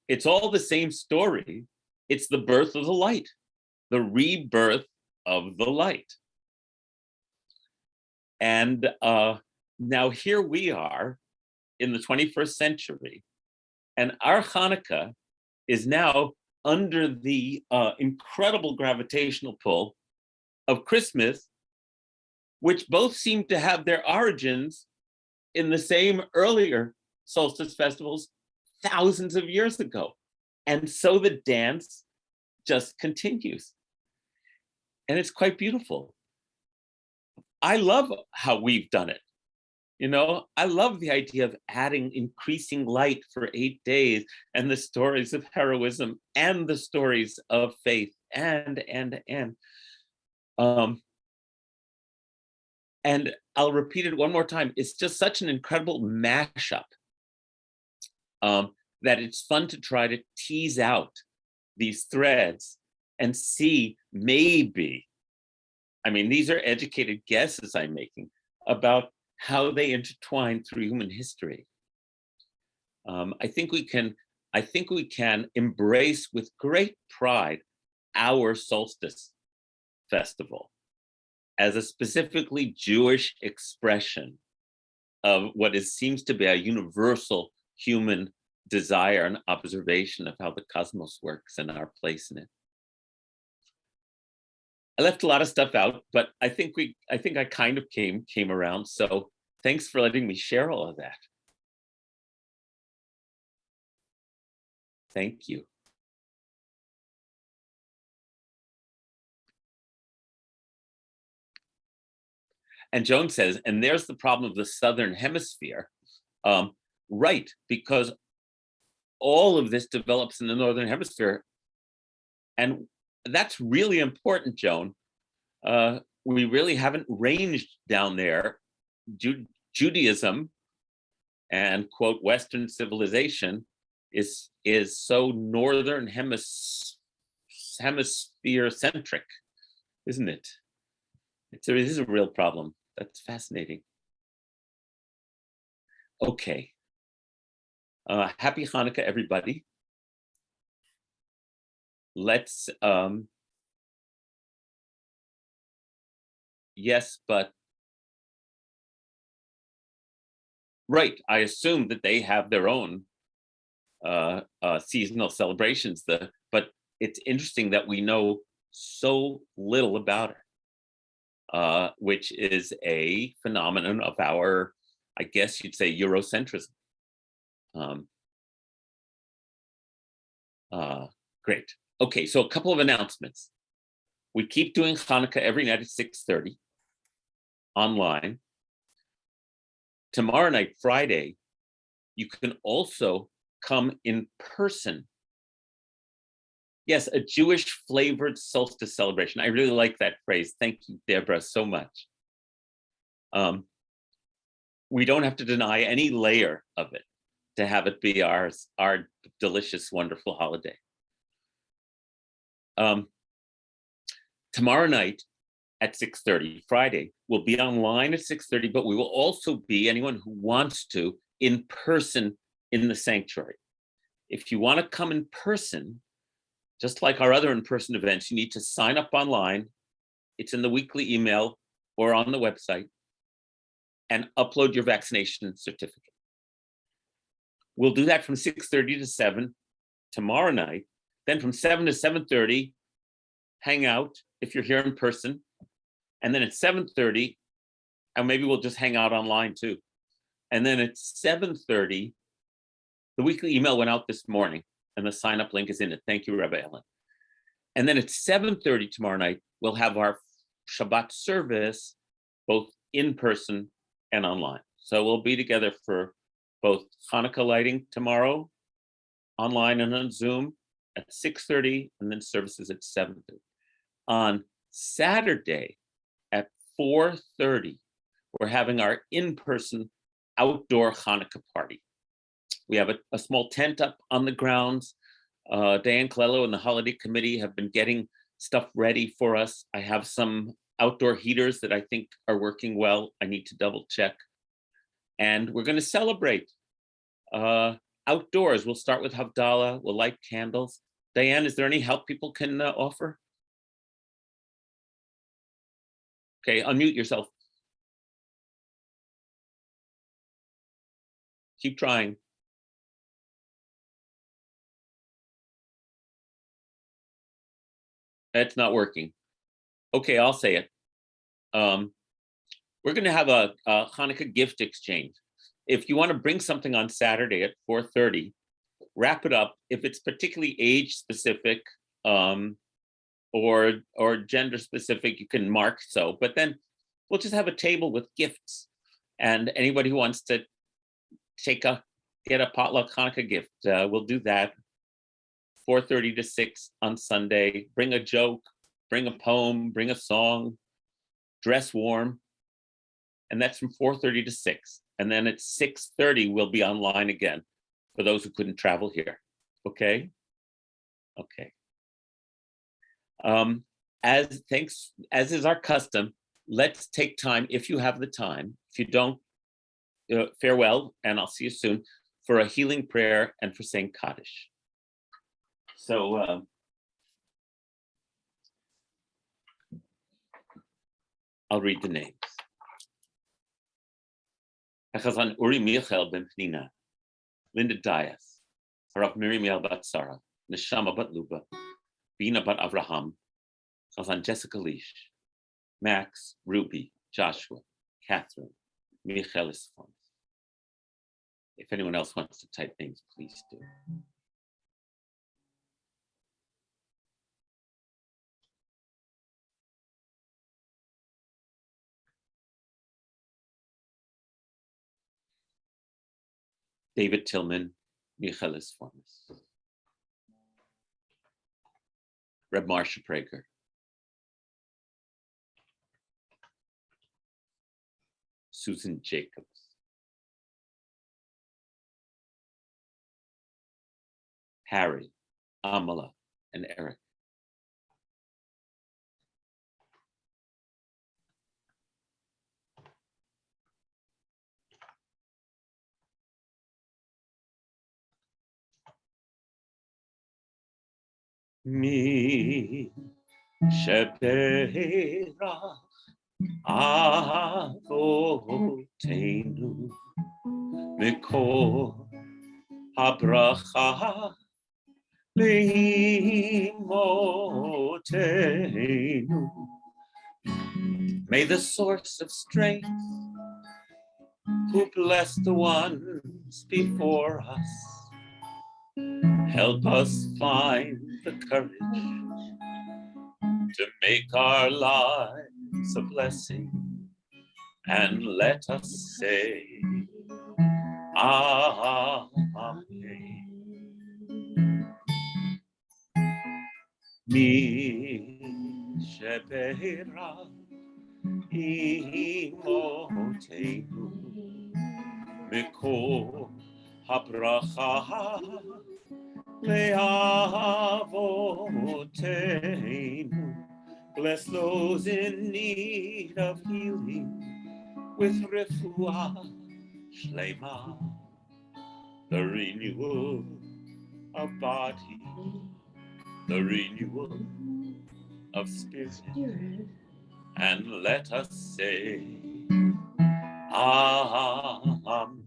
it's all the same story. It's the birth of the light, the rebirth of the light. And now here we are in the 21st century, and our Hanukkah is now under the incredible gravitational pull of Christmas, which both seem to have their origins in the same earlier solstice festivals thousands of years ago. And so the dance just continues. And it's quite beautiful. I love how we've done it. I love the idea of adding increasing light for 8 days and the stories of heroism and the stories of faith and I'll repeat it one more time. It's just such an incredible mashup that it's fun to try to tease out these threads and see maybe, these are educated guesses I'm making about how they intertwine through human history. I think we can embrace with great pride our solstice festival as a specifically Jewish expression of what seems to be a universal human desire and observation of how the cosmos works and our place in it. I left a lot of stuff out, but I think I kind of came around. So thanks for letting me share all of that. Thank you. And Joan says, and there's the problem of the Southern Hemisphere. Right, because all of this develops in the Northern Hemisphere. And that's really important, Joan. We really haven't ranged down there. Judaism and, quote, Western civilization is so Northern Hemisphere centric, isn't it? It is a real problem. That's fascinating. Okay. Happy Hanukkah, everybody. Let's, yes, but, right, I assume that they have their own seasonal celebrations, but it's interesting that we know so little about it, which is a phenomenon of our, I guess you'd say, Eurocentrism. Great. Okay, so a couple of announcements. We keep doing Hanukkah every night at 6:30 online. Tomorrow night, Friday, you can also come in person. Yes, a Jewish flavored solstice celebration. I really like that phrase. Thank you, Deborah, so much. We don't have to deny any layer of it to have it be our delicious, wonderful holiday. Tomorrow night at 6:30, Friday, we'll be online at 6:30, but we will also be, anyone who wants to, in person in the sanctuary. If you want to come in person, just like our other in-person events, you need to sign up online. It's in the weekly email or on the website, and upload your vaccination certificate. We'll do that from 6:30 to 7 tomorrow night. Then from 7 to 7:30, hang out if you're here in person. And then at 7:30, and maybe we'll just hang out online too. And then at 7:30, the weekly email went out this morning and the sign up link is in it. Thank you, Rabbi Ellen. And then at 7:30 tomorrow night, we'll have our Shabbat service, both in person and online. So we'll be together for both Hanukkah lighting tomorrow, online and on Zoom at 6:30, and then services at 7:30. On Saturday at 4:30, we're having our in-person outdoor Hanukkah party. We have a small tent up on the grounds. Diane Colello and the holiday committee have been getting stuff ready for us. I have some outdoor heaters that I think are working well. I need to double check. And we're going to celebrate outdoors. We'll start with Havdalah. We'll light candles. Diane, is there any help people can offer? Okay, unmute yourself. Keep trying. It's not working. Okay, I'll say it. We're going to have a Hanukkah gift exchange. If you want to bring something on Saturday at 4:30, wrap it up. If it's particularly age specific or gender specific, you can mark so. But then we'll just have a table with gifts, and anybody who wants to get a potluck Hanukkah gift, we'll do that. 4:30 to 6 on Sunday. Bring a joke, bring a poem, bring a song, dress warm. And that's from 4:30 to 6. And then at 6:30, we'll be online again for those who couldn't travel here. Okay? Okay. As is our custom, let's take time, if you have the time. If you don't, farewell, and I'll see you soon. for a healing prayer and for saying Kaddish. So I'll read the names. Echazan Uri Michael ben Pnina, Linda Dias, Harav Miriam bat Sarah, Neshama bat Luba, Bina bat Avraham, Chazan Jessica Leash, Max, Ruby, Joshua, Catherine, Michael Isfon. If anyone else wants to type names, please do. David Tillman, Michaelis Formas. Reb Marsha Prager. Susan Jacobs. Harry, Amala, and Eric. Mi sheperach avotenu mikol habracha leimotenu. May the source of strength, who blessed the ones before us, help us find the courage to make our lives a blessing, and let us say, Amen. Mi sheperach imotenu mikol habracha leavotenu. Bless those in need of healing with refuah shlema, the renewal of body, the renewal of spirit, and let us say, Amen.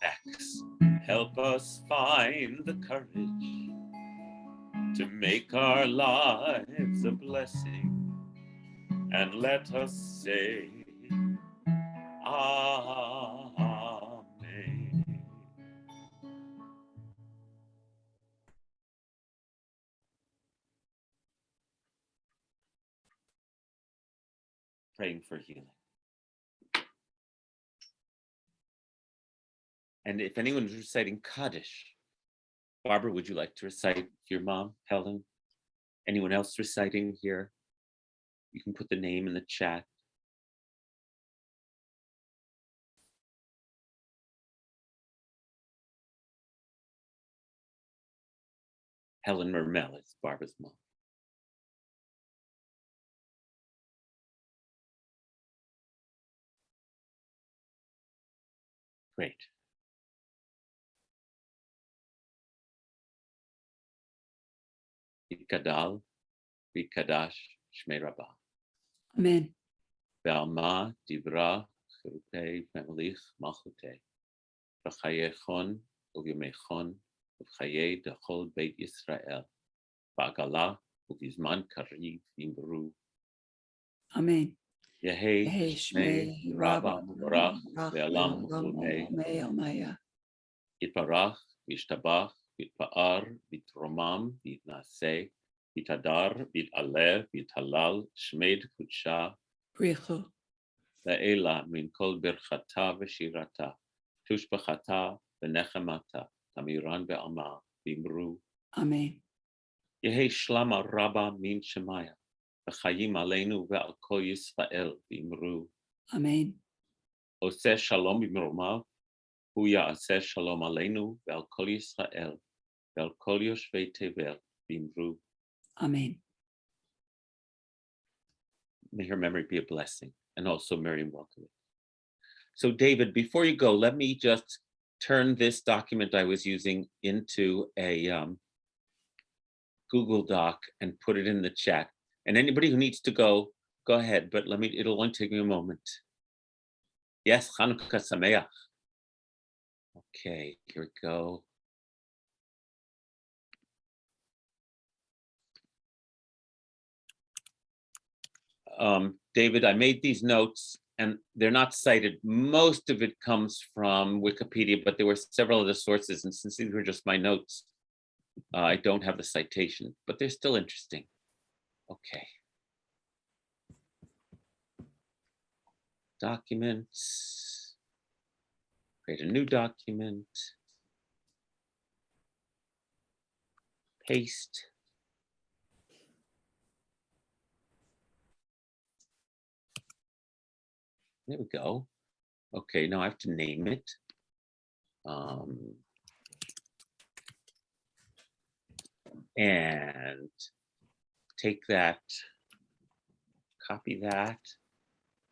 Max, help us find the courage to make our lives a blessing, and let us say, Amen. Praying for healing. And if anyone's reciting Kaddish, Barbara, would you like to recite your mom, Helen? Anyone else reciting here? You can put the name in the chat. Helen Mermel is Barbara's mom. Great. Yikadal, Yikadash, Shmei Rabbah. Amen. Ve'alma divra chirutei memelich malchutei. V'chayechon uvyomechon v'chayei dechol Beit Yisrael. V'agala uvizman kariv v'imru. Amen. Yehei Shmei Rabbah Morach Ve'alam Ulmei. Yitbarach v'yishtabach v'yitpa'ar v'yitromam v'yitnaseh v'yitadar v'yitalev v'yitalal shmeid kudsha Brichu. la'ela min kol birchata v'shirata tushbachata v'nechemata tamiran ve'alma v'imru. Amen. Yehei shlama rabba min shemaya v'chayim aleinu ve'al kol Yisrael v'imru. Amen. Oseh shalom b'miromav hu ya'aseh shalom aleinu ve'al kol Yisrael ve'al kol yoshvei tevel v'imru. Amen. May her memory be a blessing, and also Miriam Welkowitz. So David, before you go, let me just turn this document I was using into a Google Doc and put it in the chat. And anybody who needs to go ahead, but it'll only take me a moment. Yes, Chanukah Sameach. Okay, here we go. David, I made these notes and they're not cited. Most of it comes from Wikipedia, but there were several other sources. And since these were just my notes, I don't have the citation, but they're still interesting. Okay. Documents. Create a new document. Paste. There we go. Okay, now I have to name it. And take that, copy that,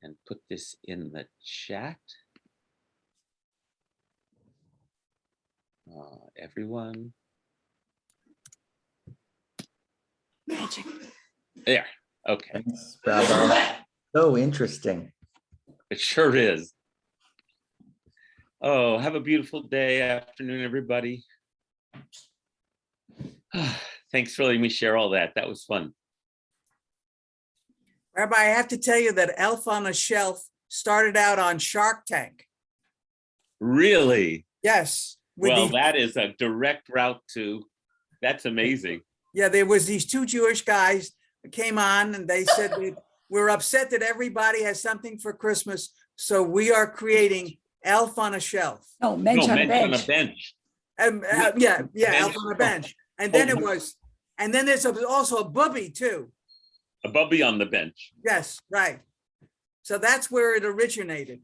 and put this in the chat. Everyone. Magic. There. Okay. Thanks, Rabbi. So interesting. It sure is. Oh, have a beautiful day, afternoon, everybody. Thanks for letting me share all that. That was fun. Rabbi, I have to tell you that Elf on a Shelf started out on Shark Tank. Really? Yes. Well, that is a direct route to, that's amazing. Yeah, there was these two Jewish guys that came on and they said, we're upset that everybody has something for Christmas, so we are creating Elf on a Shelf. Oh, bench No, on a mensch on a bench. bench. Yeah, Bench. Elf on a bench. And then and then there's also a bubby too. A bubby on the bench. Yes, right. So that's where it originated.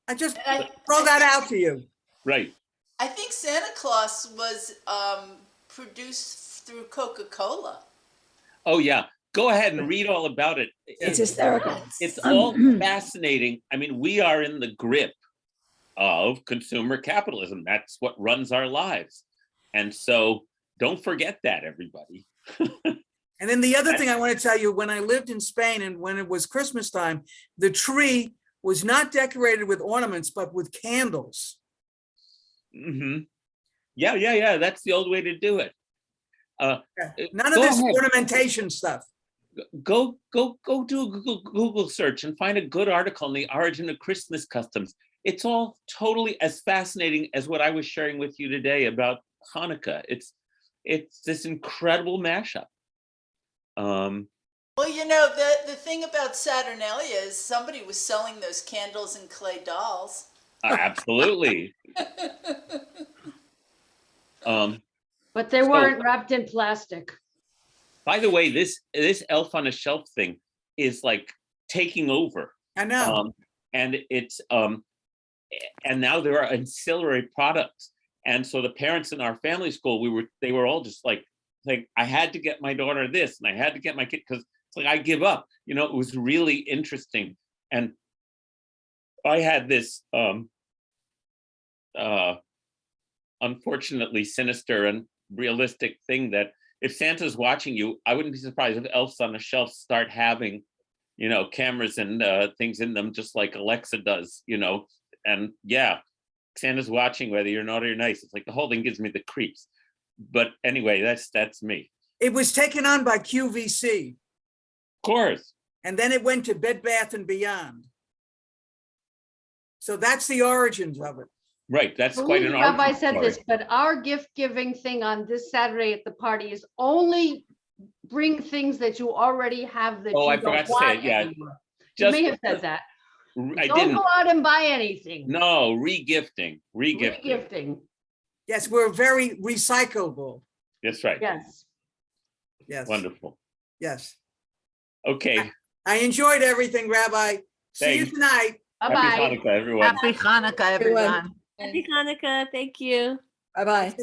I just And throw that out to you. Right. I think Santa Claus was produced through Coca-Cola. Oh, yeah. Go ahead and read all about it. It's hysterical. It's all fascinating. I mean, we are in the grip of consumer capitalism. That's what runs our lives. And so don't forget that, everybody. And then the other thing I want to tell you, when I lived in Spain and when it was Christmas time, the tree was not decorated with ornaments, but with candles. Mm-hmm. Yeah. That's the old way to do it. None of this ornamentation stuff. Go do a Google search and find a good article on the origin of Christmas customs. It's all totally as fascinating as what I was sharing with you today about Hanukkah. It's this incredible mashup. Well, you know, the thing about Saturnalia is somebody was selling those candles and clay dolls. Absolutely. But they weren't wrapped in plastic. By the way, this Elf on a Shelf thing is like taking over. I know. And it's and now there are ancillary products. And so the parents in our family school, they were all just like I had to get my daughter this and I had to get my kid, because it's like I give up. You know, it was really interesting. And I had this unfortunately sinister and realistic thing that if Santa's watching you, I wouldn't be surprised if elves on a shelf start having, you know, cameras and things in them, just like Alexa does, you know. And yeah, Santa's watching whether you're naughty or nice. It's like the whole thing gives me the creeps. But anyway, that's me. It was taken on by QVC. Of course. And then it went to Bed Bath and Beyond. So that's the origins of it. Right, that's quite an Rabbi origin said story. this, but our gift giving thing on this Saturday at the party is only bring things that you already have that you I don't forgot to say want it, yeah. anymore. You may have said that. I Don't didn't. go out and buy anything. No, regifting. Regifting. Yes, we're very recyclable. That's right. Yes. Yes. Wonderful. Yes. Okay. I enjoyed everything, Rabbi. See you Thanks. tonight. Happy Bye-bye. Hanukkah, everyone. Happy Hanukkah, everyone. Everyone. Happy Hanukkah. Thank you. Bye-bye.